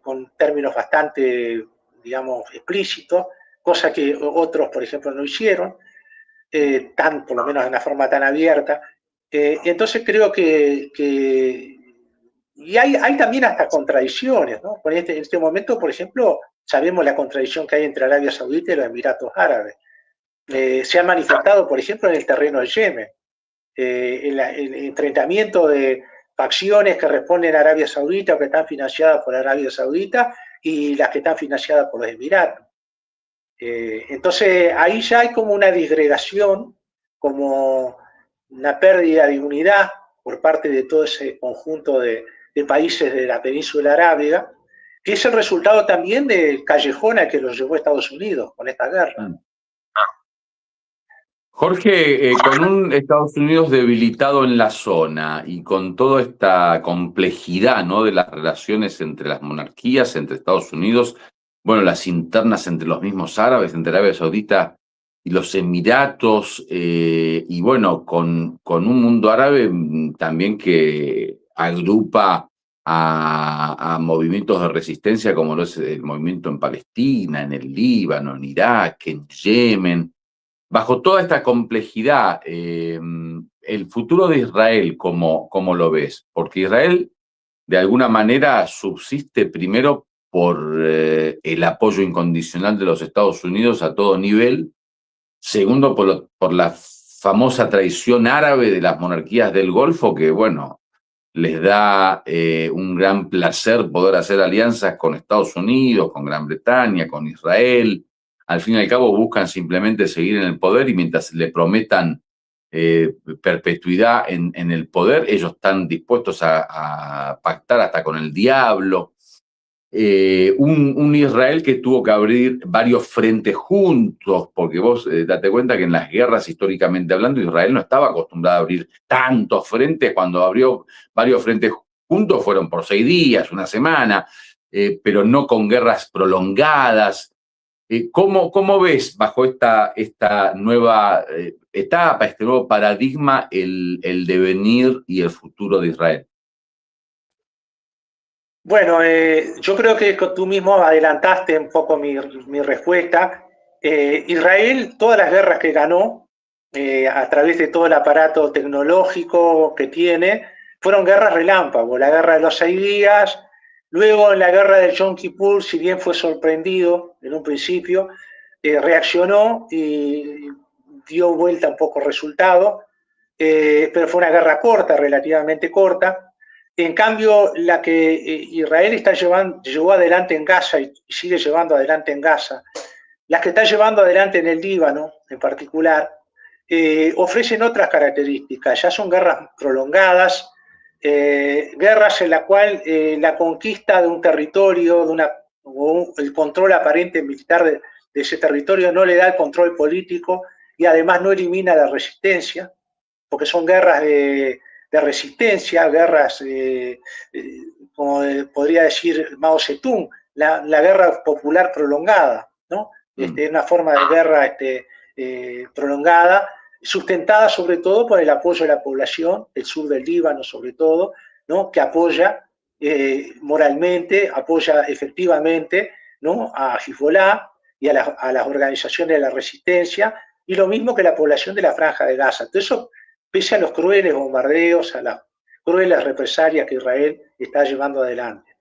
Speaker 2: con términos bastante, digamos, explícitos, cosa que otros, por ejemplo, no hicieron. Por lo menos de una forma tan abierta. Entonces creo que y hay también hasta contradicciones, ¿no? En este momento, por ejemplo, sabemos la contradicción que hay entre Arabia Saudita y los Emiratos Árabes. Se ha manifestado, por ejemplo, en el terreno del Yemen, el enfrentamiento de facciones que responden a Arabia Saudita o que están financiadas por Arabia Saudita y las que están financiadas por los Emiratos. Entonces ahí ya hay como una disgregación, como una pérdida de unidad por parte de todo ese conjunto de países de la península arábiga, que es el resultado también del callejón al que los llevó Estados Unidos con esta guerra.
Speaker 1: Jorge, con un Estados Unidos debilitado en la zona y con toda esta complejidad, ¿no?, de las relaciones entre las monarquías, entre Estados Unidos, bueno, las internas entre los mismos árabes, entre Arabia Saudita y los Emiratos, y bueno, con un mundo árabe también que agrupa a movimientos de resistencia como lo es el movimiento en Palestina, en el Líbano, en Irak, en Yemen. Bajo toda esta complejidad, el futuro de Israel, ¿cómo lo ves? Porque Israel, de alguna manera, subsiste primero por el apoyo incondicional de los Estados Unidos a todo nivel, segundo por la famosa traición árabe de las monarquías del Golfo, que, bueno, les da un gran placer poder hacer alianzas con Estados Unidos, con Gran Bretaña, con Israel. Al fin y al cabo buscan simplemente seguir en el poder y mientras le prometan perpetuidad en el poder, ellos están dispuestos a pactar hasta con el diablo. Un Israel que tuvo que abrir varios frentes juntos, porque vos date cuenta que en las guerras, históricamente hablando, Israel no estaba acostumbrado a abrir tantos frentes. Cuando abrió varios frentes juntos fueron por 6 días, una semana, pero no con guerras prolongadas. ¿Cómo ves bajo esta nueva etapa, este nuevo paradigma, el devenir y el futuro de Israel?
Speaker 2: Bueno, yo creo que tú mismo adelantaste un poco mi respuesta. Israel, todas las guerras que ganó, a través de todo el aparato tecnológico que tiene, fueron guerras relámpago. La guerra de los 6 días, luego en la guerra del Yom Kippur, si bien fue sorprendido en un principio, reaccionó y dio vuelta un poco el resultado, pero fue una guerra corta, relativamente corta. En cambio, la que Israel llevó adelante en Gaza y sigue llevando adelante en Gaza, las que está llevando adelante en el Líbano en particular, ofrecen otras características. Ya son guerras prolongadas, guerras en la cual la conquista de un territorio, o el control aparente militar de ese territorio no le da el control político y además no elimina la resistencia, porque son guerras de resistencia, guerras, como podría decir Mao Zedong, la guerra popular prolongada, ¿no? Una forma de guerra prolongada, sustentada sobre todo por el apoyo de la población, el sur del Líbano sobre todo, ¿no?, que apoya moralmente, apoya efectivamente, ¿no?, a Hezbollah y a las organizaciones de la resistencia, y lo mismo que la población de la Franja de Gaza. Entonces, eso, pese a los crueles bombardeos, a las crueles represalias que Israel está llevando adelante.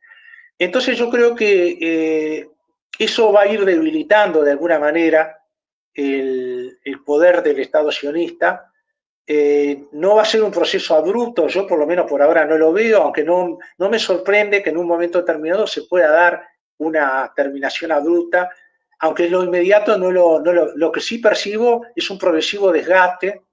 Speaker 2: Entonces yo creo que eso va a ir debilitando de alguna manera el poder del Estado sionista. No va a ser un proceso abrupto, yo por lo menos por ahora no lo veo, aunque no me sorprende que en un momento determinado se pueda dar una terminación abrupta, aunque en lo inmediato lo que sí percibo es un progresivo desgaste,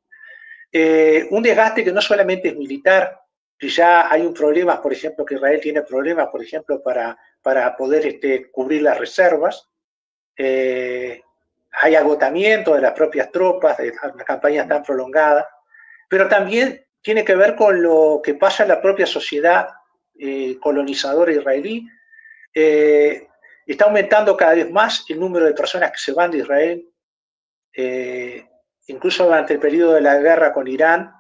Speaker 2: un desgaste que no solamente es militar, que ya hay un problema, por ejemplo, que Israel tiene problemas, por ejemplo, para poder cubrir las reservas. Hay agotamiento de las propias tropas, de las campañas tan prolongadas, pero también tiene que ver con lo que pasa en la propia sociedad colonizadora israelí. Está aumentando cada vez más el número de personas que se van de Israel. Incluso durante el periodo de la guerra con Irán,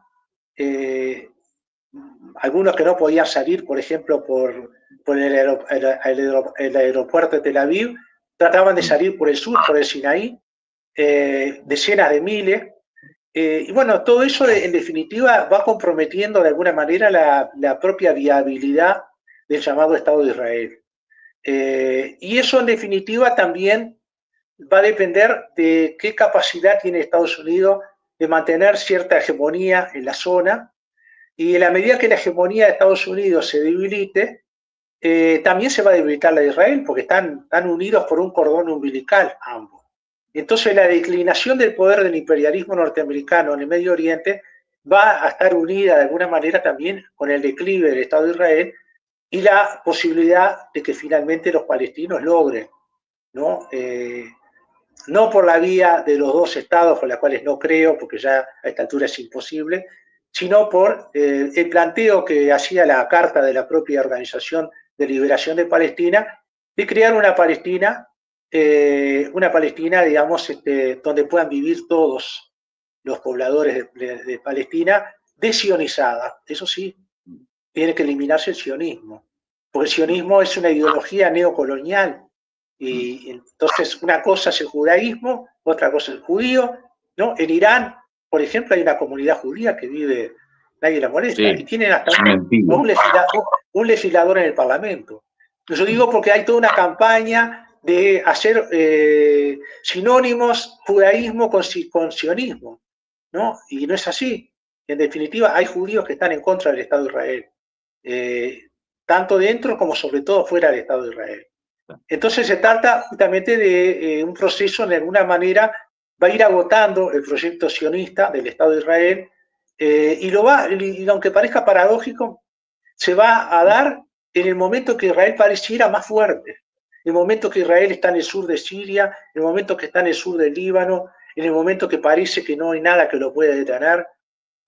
Speaker 2: algunos que no podían salir, por ejemplo, por el aeropuerto de Tel Aviv, trataban de salir por el sur, por el Sinaí, decenas de miles. Y bueno, todo eso en definitiva va comprometiendo de alguna manera la propia viabilidad del llamado Estado de Israel. Y eso en definitiva también va a depender de qué capacidad tiene Estados Unidos de mantener cierta hegemonía en la zona, y en la medida que la hegemonía de Estados Unidos se debilite, también se va a debilitar la de Israel, porque están unidos por un cordón umbilical ambos. Entonces la declinación del poder del imperialismo norteamericano en el Medio Oriente va a estar unida de alguna manera también con el declive del Estado de Israel y la posibilidad de que finalmente los palestinos logren, ¿no? No por la vía de los dos estados, por las cuales no creo, porque ya a esta altura es imposible, sino por el planteo que hacía la Carta de la propia Organización de Liberación de Palestina, de crear una Palestina, digamos, donde puedan vivir todos los pobladores de Palestina, desionizada. Eso sí, tiene que eliminarse el sionismo, porque el sionismo es una ideología neocolonial, y entonces una cosa es el judaísmo, otra cosa es el judío, ¿no? En Irán, por ejemplo, hay una comunidad judía que vive, nadie la molesta,
Speaker 1: Sí,
Speaker 2: y tienen hasta un legislador en el Parlamento. Yo digo porque hay toda una campaña de hacer sinónimos judaísmo con sionismo, ¿no? Y no es así. En definitiva, hay judíos que están en contra del Estado de Israel, tanto dentro como sobre todo fuera del Estado de Israel. Entonces se trata justamente de un proceso, de alguna manera, va a ir agotando el proyecto sionista del Estado de Israel, y aunque parezca paradójico, se va a dar en el momento que Israel pareciera más fuerte, en el momento que Israel está en el sur de Siria, en el momento que está en el sur del Líbano, en el momento que parece que no hay nada que lo pueda detener,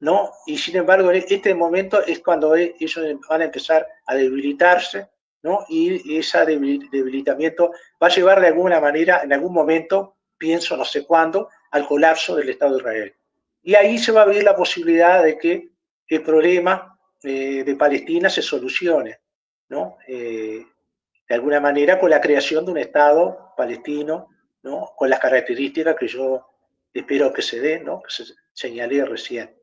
Speaker 2: ¿no? Y sin embargo, en este momento es cuando ellos van a empezar a debilitarse, ¿no? Y ese debilitamiento va a llevar de alguna manera, en algún momento, pienso, no sé cuándo, al colapso del Estado de Israel. Y ahí se va a ver la posibilidad de que el problema de Palestina se solucione, ¿no? De alguna manera con la creación de un Estado palestino, ¿no? Con las características que yo espero que se den, ¿no? Que se señalé recién.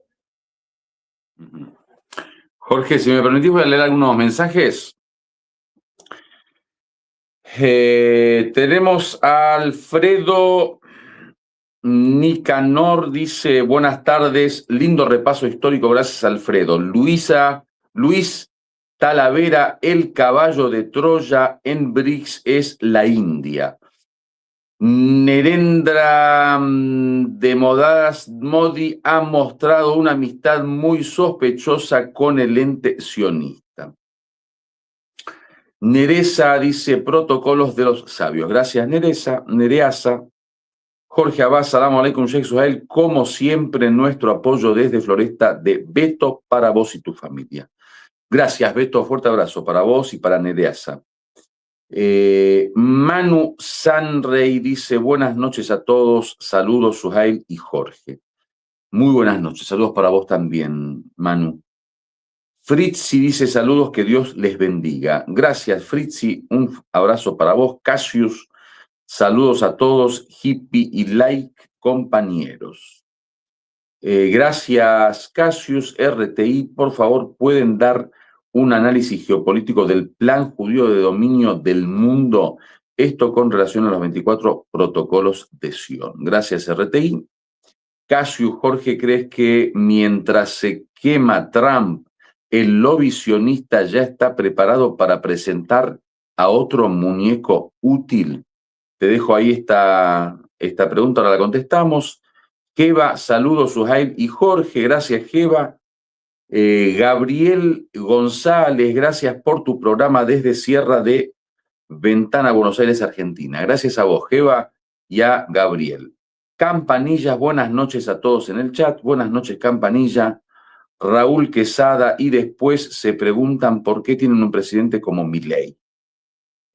Speaker 1: Jorge, si me permitís, voy a leer algunos mensajes. Tenemos a Alfredo Nicanor, dice, buenas tardes, lindo repaso histórico, gracias Alfredo. Luis Talavera, el caballo de Troya en BRICS es la India. Nerendra de Modas Modi ha mostrado una amistad muy sospechosa con el ente sionista. Nereza dice protocolos de los sabios. Gracias, Nereasa. Jorge Abbas, salam aleikum, Sheikh Suhail. Como siempre, nuestro apoyo desde Floresta de Beto para vos y tu familia. Gracias, Beto. Fuerte abrazo para vos y para Nereasa. Manu Sanrey dice, buenas noches a todos. Saludos, Suhail y Jorge. Muy buenas noches. Saludos para vos también, Manu. Fritzi dice saludos, que Dios les bendiga. Gracias, Fritzi. Un abrazo para vos. Cassius, saludos a todos. Hippie y like, compañeros. Gracias, Cassius. RTI, por favor, pueden dar un análisis geopolítico del plan judío de dominio del mundo. Esto con relación a los 24 protocolos de Sion. Gracias, RTI. Cassius, Jorge, ¿crees que mientras se quema Trump, el lobby sionista ya está preparado para presentar a otro muñeco útil? Te dejo ahí esta pregunta, ahora la contestamos. Geba, saludos, Suhail y Jorge, gracias, Geba. Gabriel González, gracias por tu programa desde Sierra de Ventana, Buenos Aires, Argentina. Gracias a vos, Geba, y a Gabriel. Campanillas, buenas noches a todos en el chat. Buenas noches, Campanilla. Raúl Quesada, y después se preguntan por qué tienen un presidente como Milei.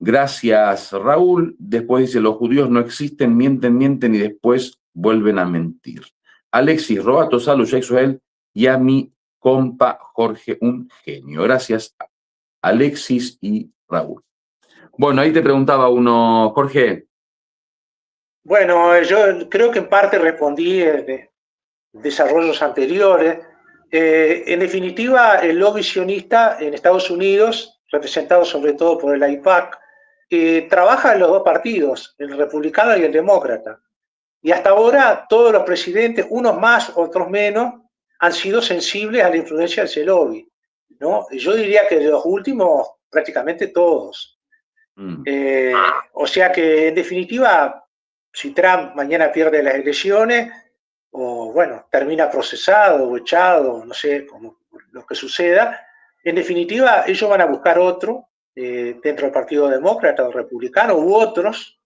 Speaker 1: Gracias, Raúl. Después dice, los judíos no existen, mienten y después vuelven a mentir. Alexis Robato, salud, Sexuel, y a mi compa Jorge, un genio. Gracias, Alexis y Raúl. Bueno, ahí te preguntaba uno, Jorge.
Speaker 2: Bueno, yo creo que en parte respondí de desarrollos anteriores. En definitiva, el lobby sionista en Estados Unidos, representado sobre todo por el AIPAC, trabaja en los dos partidos, el republicano y el demócrata. Y hasta ahora todos los presidentes, unos más, otros menos, han sido sensibles a la influencia de ese lobby, ¿no? Yo diría que de los últimos, prácticamente todos. O sea que, en definitiva, si Trump mañana pierde las elecciones, o bueno, termina procesado o echado, no sé, como lo que suceda, en definitiva, ellos van a buscar otro dentro del Partido Demócrata o Republicano u otros,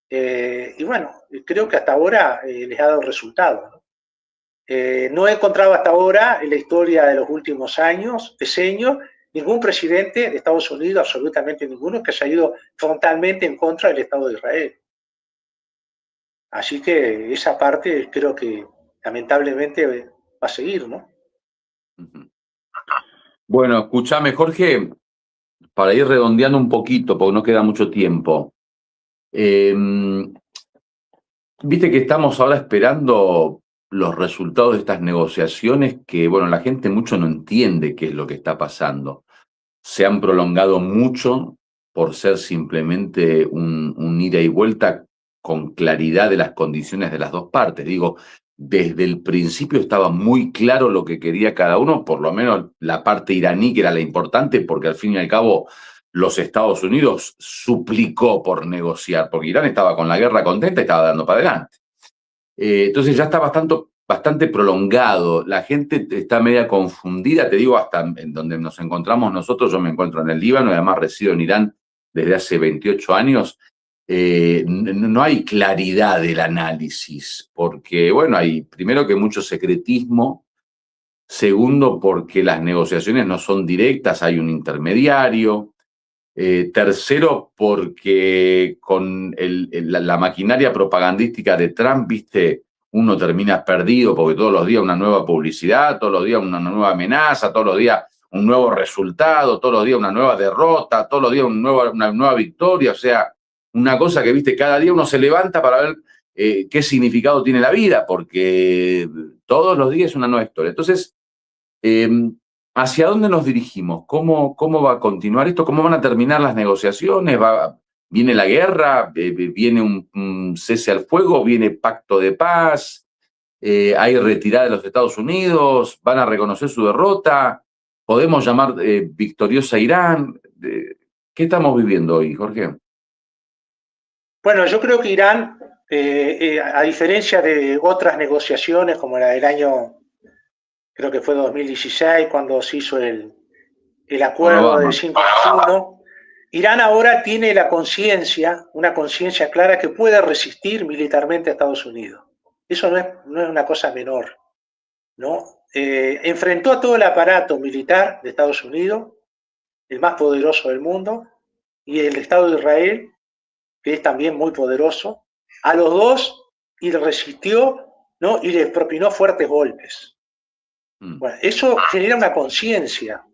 Speaker 2: y bueno, creo que hasta ahora les ha dado resultado, ¿no? No he encontrado hasta ahora en la historia de los últimos años, decenios, ningún presidente de Estados Unidos, absolutamente ninguno, que haya ido frontalmente en contra del Estado de Israel. Así que esa parte creo que lamentablemente va a seguir, ¿no?
Speaker 1: Bueno, escúchame, Jorge, para ir redondeando un poquito, porque no queda mucho tiempo. Viste que estamos ahora esperando los resultados de estas negociaciones que, bueno, la gente mucho no entiende qué es lo que está pasando. Se han prolongado mucho por ser simplemente un ida y vuelta con claridad de las condiciones de las dos partes. Digo, desde el principio estaba muy claro lo que quería cada uno, por lo menos la parte iraní, que era la importante, porque al fin y al cabo los Estados Unidos suplicó por negociar, porque Irán estaba con la guerra contenta y estaba dando para adelante. Entonces ya está bastante prolongado, la gente está media confundida, te digo, hasta en donde nos encontramos nosotros. Yo me encuentro en el Líbano y además resido en Irán desde hace 28 años. No hay claridad del análisis, porque, bueno, hay primero que mucho secretismo, segundo porque las negociaciones no son directas, hay un intermediario, tercero porque con la maquinaria propagandística de Trump, viste, uno termina perdido porque todos los días una nueva publicidad, todos los días una nueva amenaza, todos los días un nuevo resultado, todos los días una nueva derrota, todos los días una nueva victoria. O sea, una cosa que, viste, cada día uno se levanta para ver qué significado tiene la vida, porque todos los días es una nueva historia. Entonces, ¿hacia dónde nos dirigimos? ¿Cómo va a continuar esto? ¿Cómo van a terminar las negociaciones? ¿Viene la guerra? ¿Viene un cese al fuego? ¿Viene pacto de paz? ¿Hay retirada de los Estados Unidos? ¿Van a reconocer su derrota? ¿Podemos llamar victoriosa a Irán? ¿Qué estamos viviendo hoy, Jorge?
Speaker 2: Bueno, yo creo que Irán, a diferencia de otras negociaciones como la del año, creo que fue 2016, cuando se hizo el acuerdo de 5+1, Irán ahora tiene la conciencia, una conciencia clara que puede resistir militarmente a Estados Unidos. Eso no es una cosa menor, ¿no? Enfrentó a todo el aparato militar de Estados Unidos, el más poderoso del mundo, y el Estado de Israel, que es también muy poderoso, a los dos, y resistió, ¿no? Y les propinó fuertes golpes. Bueno, eso genera una conciencia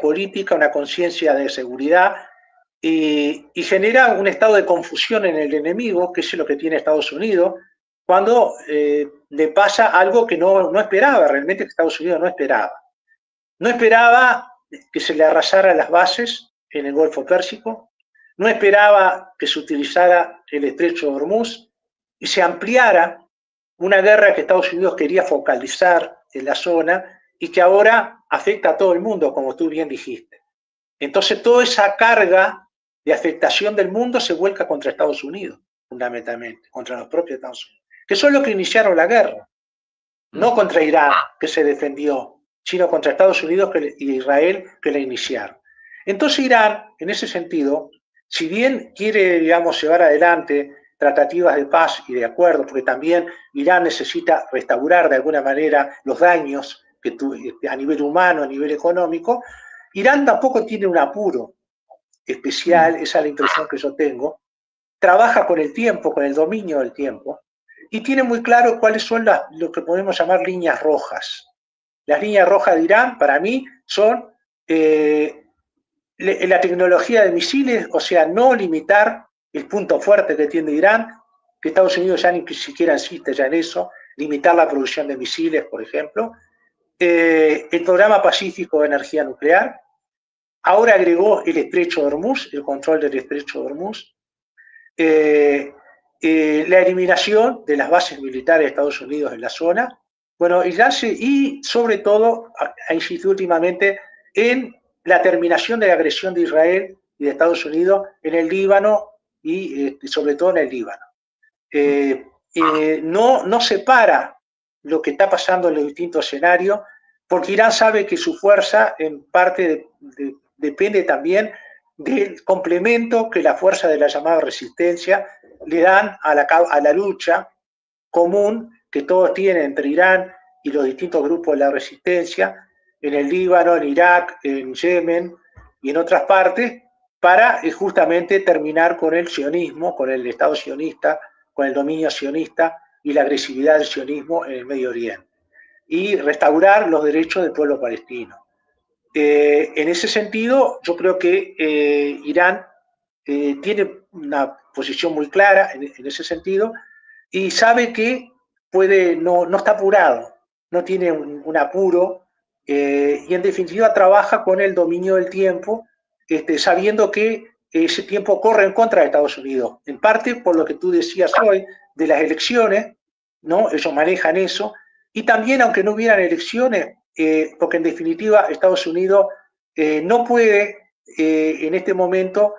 Speaker 2: política, una conciencia de seguridad, y genera un estado de confusión en el enemigo, que es lo que tiene Estados Unidos, cuando le pasa algo que no esperaba, realmente que Estados Unidos no esperaba. No esperaba que se le arrasaran las bases en el Golfo Pérsico, no esperaba que se utilizara el Estrecho de Hormuz y se ampliara una guerra que Estados Unidos quería focalizar en la zona y que ahora afecta a todo el mundo, como tú bien dijiste. Entonces toda esa carga de afectación del mundo se vuelca contra Estados Unidos, fundamentalmente, contra los propios Estados Unidos, que son los que iniciaron la guerra, no contra Irán, que se defendió, sino contra Estados Unidos y Israel, que la iniciaron. Entonces Irán, en ese sentido, si bien quiere, digamos, llevar adelante tratativas de paz y de acuerdo, porque también Irán necesita restaurar de alguna manera los daños que a nivel humano, a nivel económico, Irán tampoco tiene un apuro especial, esa es la impresión que yo tengo, trabaja con el tiempo, con el dominio del tiempo, y tiene muy claro cuáles son lo que podemos llamar líneas rojas. Las líneas rojas de Irán, para mí, son la tecnología de misiles, o sea, no limitar el punto fuerte que tiene Irán, que Estados Unidos ya ni siquiera insiste ya en eso, limitar la producción de misiles, por ejemplo, el programa pacífico de energía nuclear, ahora agregó el Estrecho de Hormuz, el control del Estrecho de Hormuz, la eliminación de las bases militares de Estados Unidos en la zona, bueno, y sobre todo, ha insistido últimamente en la terminación de la agresión de Israel y de Estados Unidos en el Líbano y sobre todo en el Líbano. no separa lo que está pasando en los distintos escenarios, porque Irán sabe que su fuerza en parte depende también del complemento que la fuerza de la llamada resistencia le dan a la lucha común que todos tienen entre Irán y los distintos grupos de la resistencia, en el Líbano, en Irak, en Yemen y en otras partes, para justamente terminar con el sionismo, con el Estado sionista, con el dominio sionista y la agresividad del sionismo en el Medio Oriente, y restaurar los derechos del pueblo palestino. En ese sentido, yo creo que Irán tiene una posición muy clara en ese sentido, y sabe que no está apurado, no tiene un apuro, y en definitiva trabaja con el dominio del tiempo, sabiendo que ese tiempo corre en contra de Estados Unidos, en parte por lo que tú decías hoy de las elecciones, ¿no? Ellos manejan eso, y también aunque no hubieran elecciones, porque en definitiva Estados Unidos no puede en este momento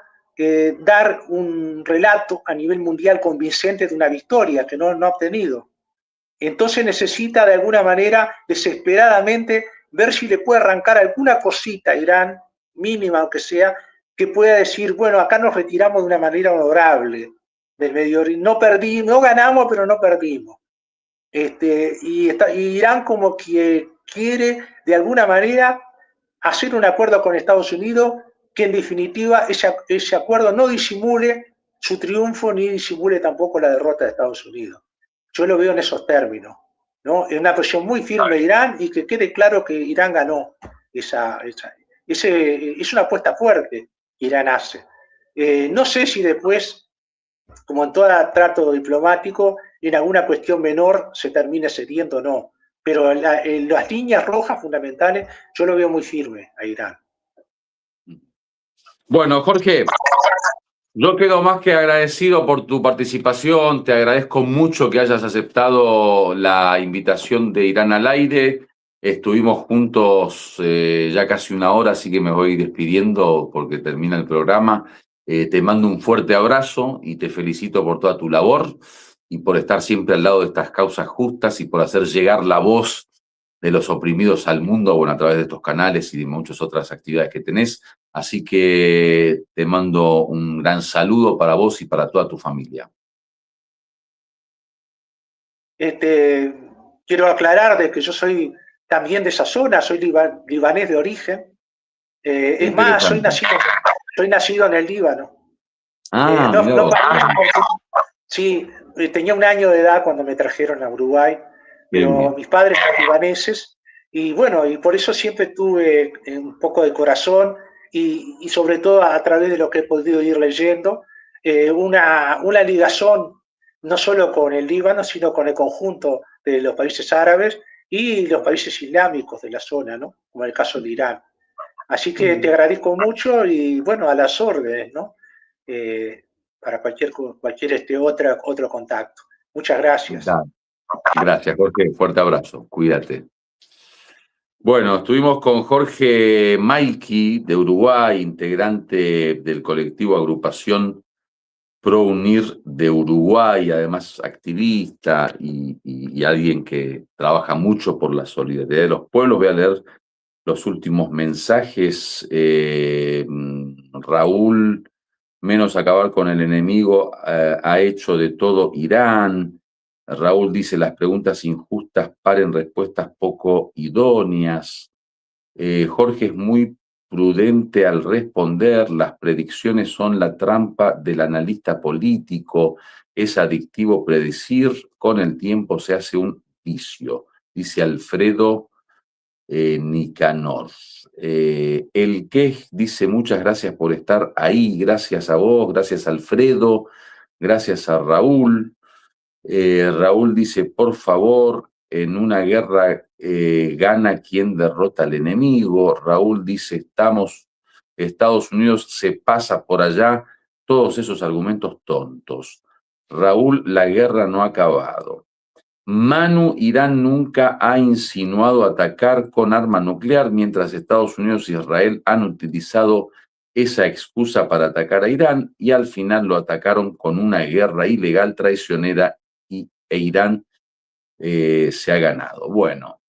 Speaker 2: dar un relato a nivel mundial convincente de una victoria que no ha obtenido. Entonces necesita de alguna manera desesperadamente ver si le puede arrancar alguna cosita a Irán, mínima aunque sea, que pueda decir, bueno, acá nos retiramos de una manera honorable del Medio Oriente. No perdimos, no ganamos, pero no perdimos. Y Irán como que quiere de alguna manera hacer un acuerdo con Estados Unidos que en definitiva ese acuerdo no disimule su triunfo ni disimule tampoco la derrota de Estados Unidos. Yo lo veo en esos términos, ¿no? Es una posición muy firme de Irán, y que quede claro que Irán ganó. Es una apuesta fuerte que Irán hace. No sé si después, como en todo trato diplomático, en alguna cuestión menor se termine cediendo o no, pero en las líneas rojas fundamentales yo lo veo muy firme a Irán.
Speaker 1: Bueno, Jorge, yo quedo más que agradecido por tu participación. Te agradezco mucho que hayas aceptado la invitación de Irán al Aire. Estuvimos juntos ya casi una hora, así que me voy despidiendo porque termina el programa. Te mando un fuerte abrazo y te felicito por toda tu labor y por estar siempre al lado de estas causas justas y por hacer llegar la voz de los oprimidos al mundo, bueno, a través de estos canales y de muchas otras actividades que tenés. Así que te mando un gran saludo para vos y para toda tu familia.
Speaker 2: Quiero aclarar de que yo soy también de esa zona, soy libanés de origen. Es más, soy nacido en el Líbano. Sí, tenía 1 año de edad cuando me trajeron a Uruguay, pero mis padres eran libaneses, y bueno, y por eso siempre tuve un poco de corazón, y sobre todo a través de lo que he podido ir leyendo, una ligazón no solo con el Líbano, sino con el conjunto de los países árabes y los países islámicos de la zona, ¿no? Como el caso de Irán. Así que te agradezco mucho, y bueno, a las órdenes, ¿no? Para cualquier otro contacto. Muchas gracias.
Speaker 1: Gracias, Jorge. Fuerte abrazo. Cuídate. Bueno, estuvimos con Jorge Maiki de Uruguay, integrante del colectivo Agrupación Pro Unir de Uruguay, además activista y alguien que trabaja mucho por la solidaridad de los pueblos. Voy a leer los últimos mensajes. Raúl, menos acabar con el enemigo, ha hecho de todo Irán. Raúl dice, las preguntas injustas paren respuestas poco idóneas. Jorge es muy prudente al responder, las predicciones son la trampa del analista político, es adictivo predecir, con el tiempo se hace un vicio, dice Alfredo Nicanor. El que dice, muchas gracias por estar ahí, gracias a vos, gracias Alfredo, gracias a Raúl. Raúl dice, por favor, en una guerra gana quien derrota al enemigo. Raúl dice, Estados Unidos se pasa por allá, todos esos argumentos tontos. Raúl, la guerra no ha acabado. Manu, Irán nunca ha insinuado atacar con arma nuclear, mientras Estados Unidos e Israel han utilizado esa excusa para atacar a Irán y al final lo atacaron con una guerra ilegal, traicionera e Irán se ha ganado. Bueno,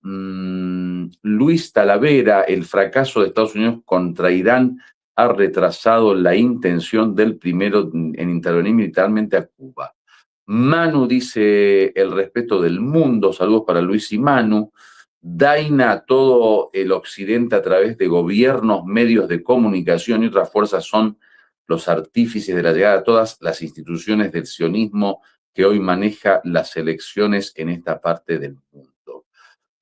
Speaker 1: Luis Talavera, el fracaso de Estados Unidos contra Irán ha retrasado la intención del primero en intervenir militarmente a Cuba. Manu dice el respeto del mundo, saludos para Luis y Manu. Daina, todo el occidente a través de gobiernos, medios de comunicación y otras fuerzas son los artífices de la llegada de todas las instituciones del sionismo que hoy maneja las elecciones en esta parte del mundo.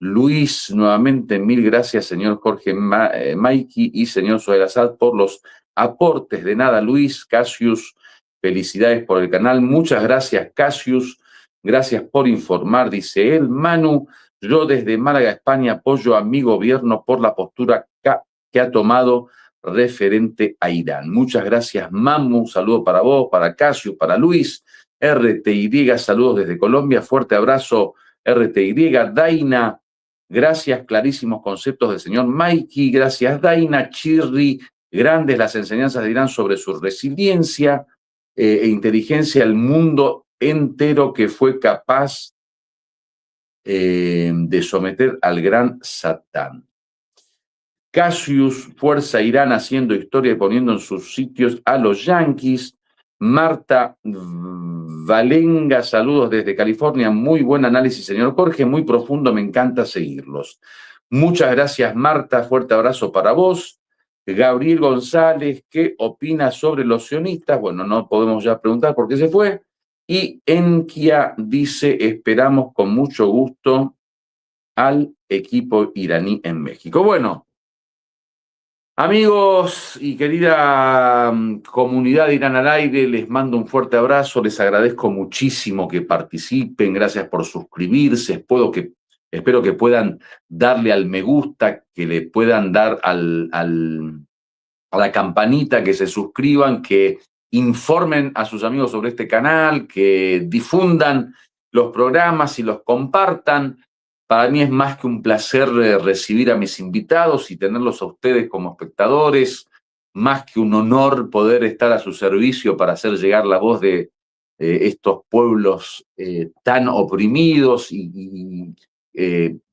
Speaker 1: Luis, nuevamente, mil gracias, señor Jorge Maiki y señor Sohail Assad, por los aportes. De nada, Luis, Cassius, felicidades por el canal. Muchas gracias, Cassius. Gracias por informar, dice él. Manu, yo desde Málaga, España, apoyo a mi gobierno por la postura que ha tomado referente a Irán. Muchas gracias, Mamu. Un saludo para vos, para Cassius, para Luis. RTY, saludos desde Colombia. Fuerte abrazo, RTY. Daina, gracias, clarísimos conceptos del señor Maiki. Gracias, Daina. Chirri, grandes las enseñanzas de Irán sobre su resiliencia e inteligencia al mundo entero que fue capaz de someter al gran Satán. Cassius, fuerza Irán haciendo historia y poniendo en sus sitios a los yanquis. Marta Valenga, saludos desde California. Muy buen análisis, señor Jorge, muy profundo, me encanta seguirlos. Muchas gracias, Marta, fuerte abrazo para vos. Gabriel González, ¿qué opina sobre los sionistas? Bueno, no podemos ya preguntar por qué se fue. Y Enkia dice, esperamos con mucho gusto al equipo iraní en México. Bueno, amigos y querida comunidad de Irán al Aire, les mando un fuerte abrazo, les agradezco muchísimo que participen, gracias por suscribirse, espero que puedan darle al me gusta, que le puedan dar a la campanita, que se suscriban, que informen a sus amigos sobre este canal, que difundan los programas y los compartan. Para mí es más que un placer recibir a mis invitados y tenerlos a ustedes como espectadores, más que un honor poder estar a su servicio para hacer llegar la voz de estos pueblos tan oprimidos y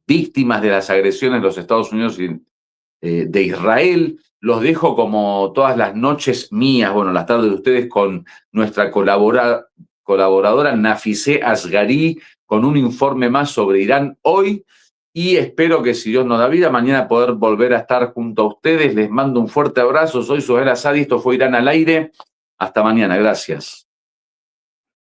Speaker 1: víctimas de las agresiones de los Estados Unidos y de Israel. Los dejo como todas las noches mías, bueno, las tardes de ustedes, con nuestra colaboradora Nafisé Asghari, con un informe más sobre Irán hoy, y espero que, si Dios nos da vida, mañana poder volver a estar junto a ustedes. Les mando un fuerte abrazo, soy Sohail Assad y esto fue Irán al Aire. Hasta mañana, gracias.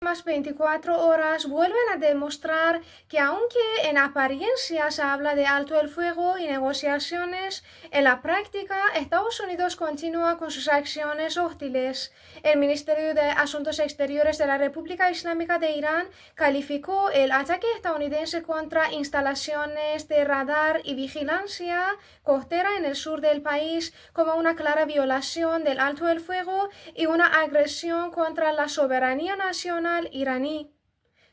Speaker 3: Las 24 horas vuelven a demostrar que aunque en apariencia se habla de alto el fuego y negociaciones, en la práctica Estados Unidos continúa con sus acciones hostiles. El Ministerio de Asuntos Exteriores de la República Islámica de Irán calificó el ataque estadounidense contra instalaciones de radar y vigilancia costera en el sur del país como una clara violación del alto el fuego y una agresión contra la soberanía nacional iraní.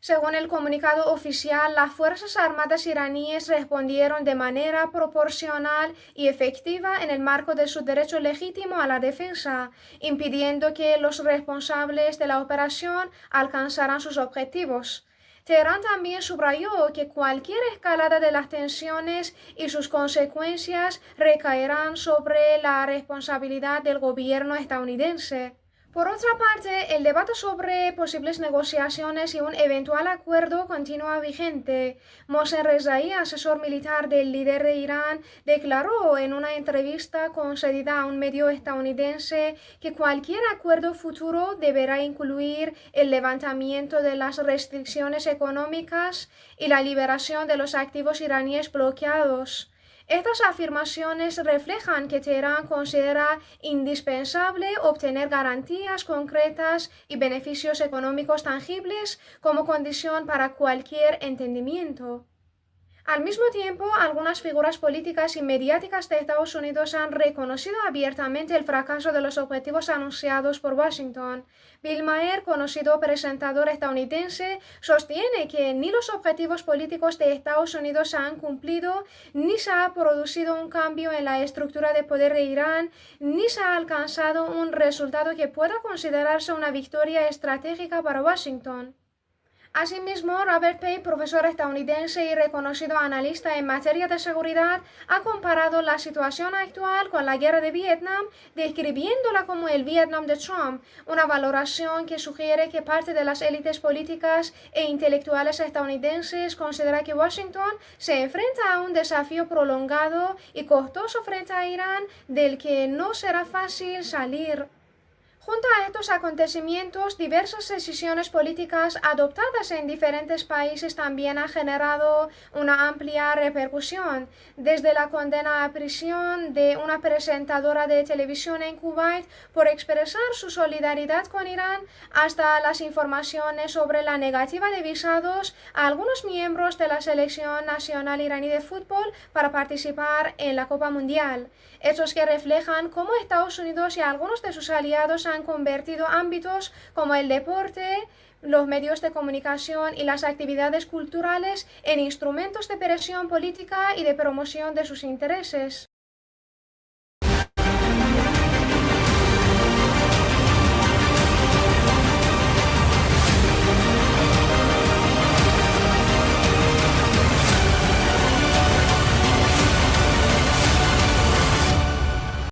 Speaker 3: Según el comunicado oficial, las Fuerzas Armadas iraníes respondieron de manera proporcional y efectiva en el marco de su derecho legítimo a la defensa, impidiendo que los responsables de la operación alcanzaran sus objetivos. Teherán también subrayó que cualquier escalada de las tensiones y sus consecuencias recaerán sobre la responsabilidad del gobierno estadounidense. Por otra parte, el debate sobre posibles negociaciones y un eventual acuerdo continúa vigente. Mohsen Rezaei, asesor militar del líder de Irán, declaró en una entrevista concedida a un medio estadounidense que cualquier acuerdo futuro deberá incluir el levantamiento de las restricciones económicas y la liberación de los activos iraníes bloqueados. Estas afirmaciones reflejan que Teherán considera indispensable obtener garantías concretas y beneficios económicos tangibles como condición para cualquier entendimiento. Al mismo tiempo, algunas figuras políticas y mediáticas de Estados Unidos han reconocido abiertamente el fracaso de los objetivos anunciados por Washington. Bill Maher, conocido presentador estadounidense, sostiene que ni los objetivos políticos de Estados Unidos se han cumplido, ni se ha producido un cambio en la estructura de poder de Irán, ni se ha alcanzado un resultado que pueda considerarse una victoria estratégica para Washington. Asimismo, Robert Page, profesor estadounidense y reconocido analista en materia de seguridad, ha comparado la situación actual con la guerra de Vietnam, describiéndola como el Vietnam de Trump, una valoración que sugiere que parte de las élites políticas e intelectuales estadounidenses considera que Washington se enfrenta a un desafío prolongado y costoso frente a Irán, del que no será fácil salir. Junto a estos acontecimientos, diversas decisiones políticas adoptadas en diferentes países también han generado una amplia repercusión, desde la condena a prisión de una presentadora de televisión en Kuwait por expresar su solidaridad con Irán, hasta las informaciones sobre la negativa de visados a algunos miembros de la selección nacional iraní de fútbol para participar en la Copa Mundial. Hechos que reflejan cómo Estados Unidos y algunos de sus aliados han convertido ámbitos como el deporte, los medios de comunicación y las actividades culturales en instrumentos de presión política y de promoción de sus intereses.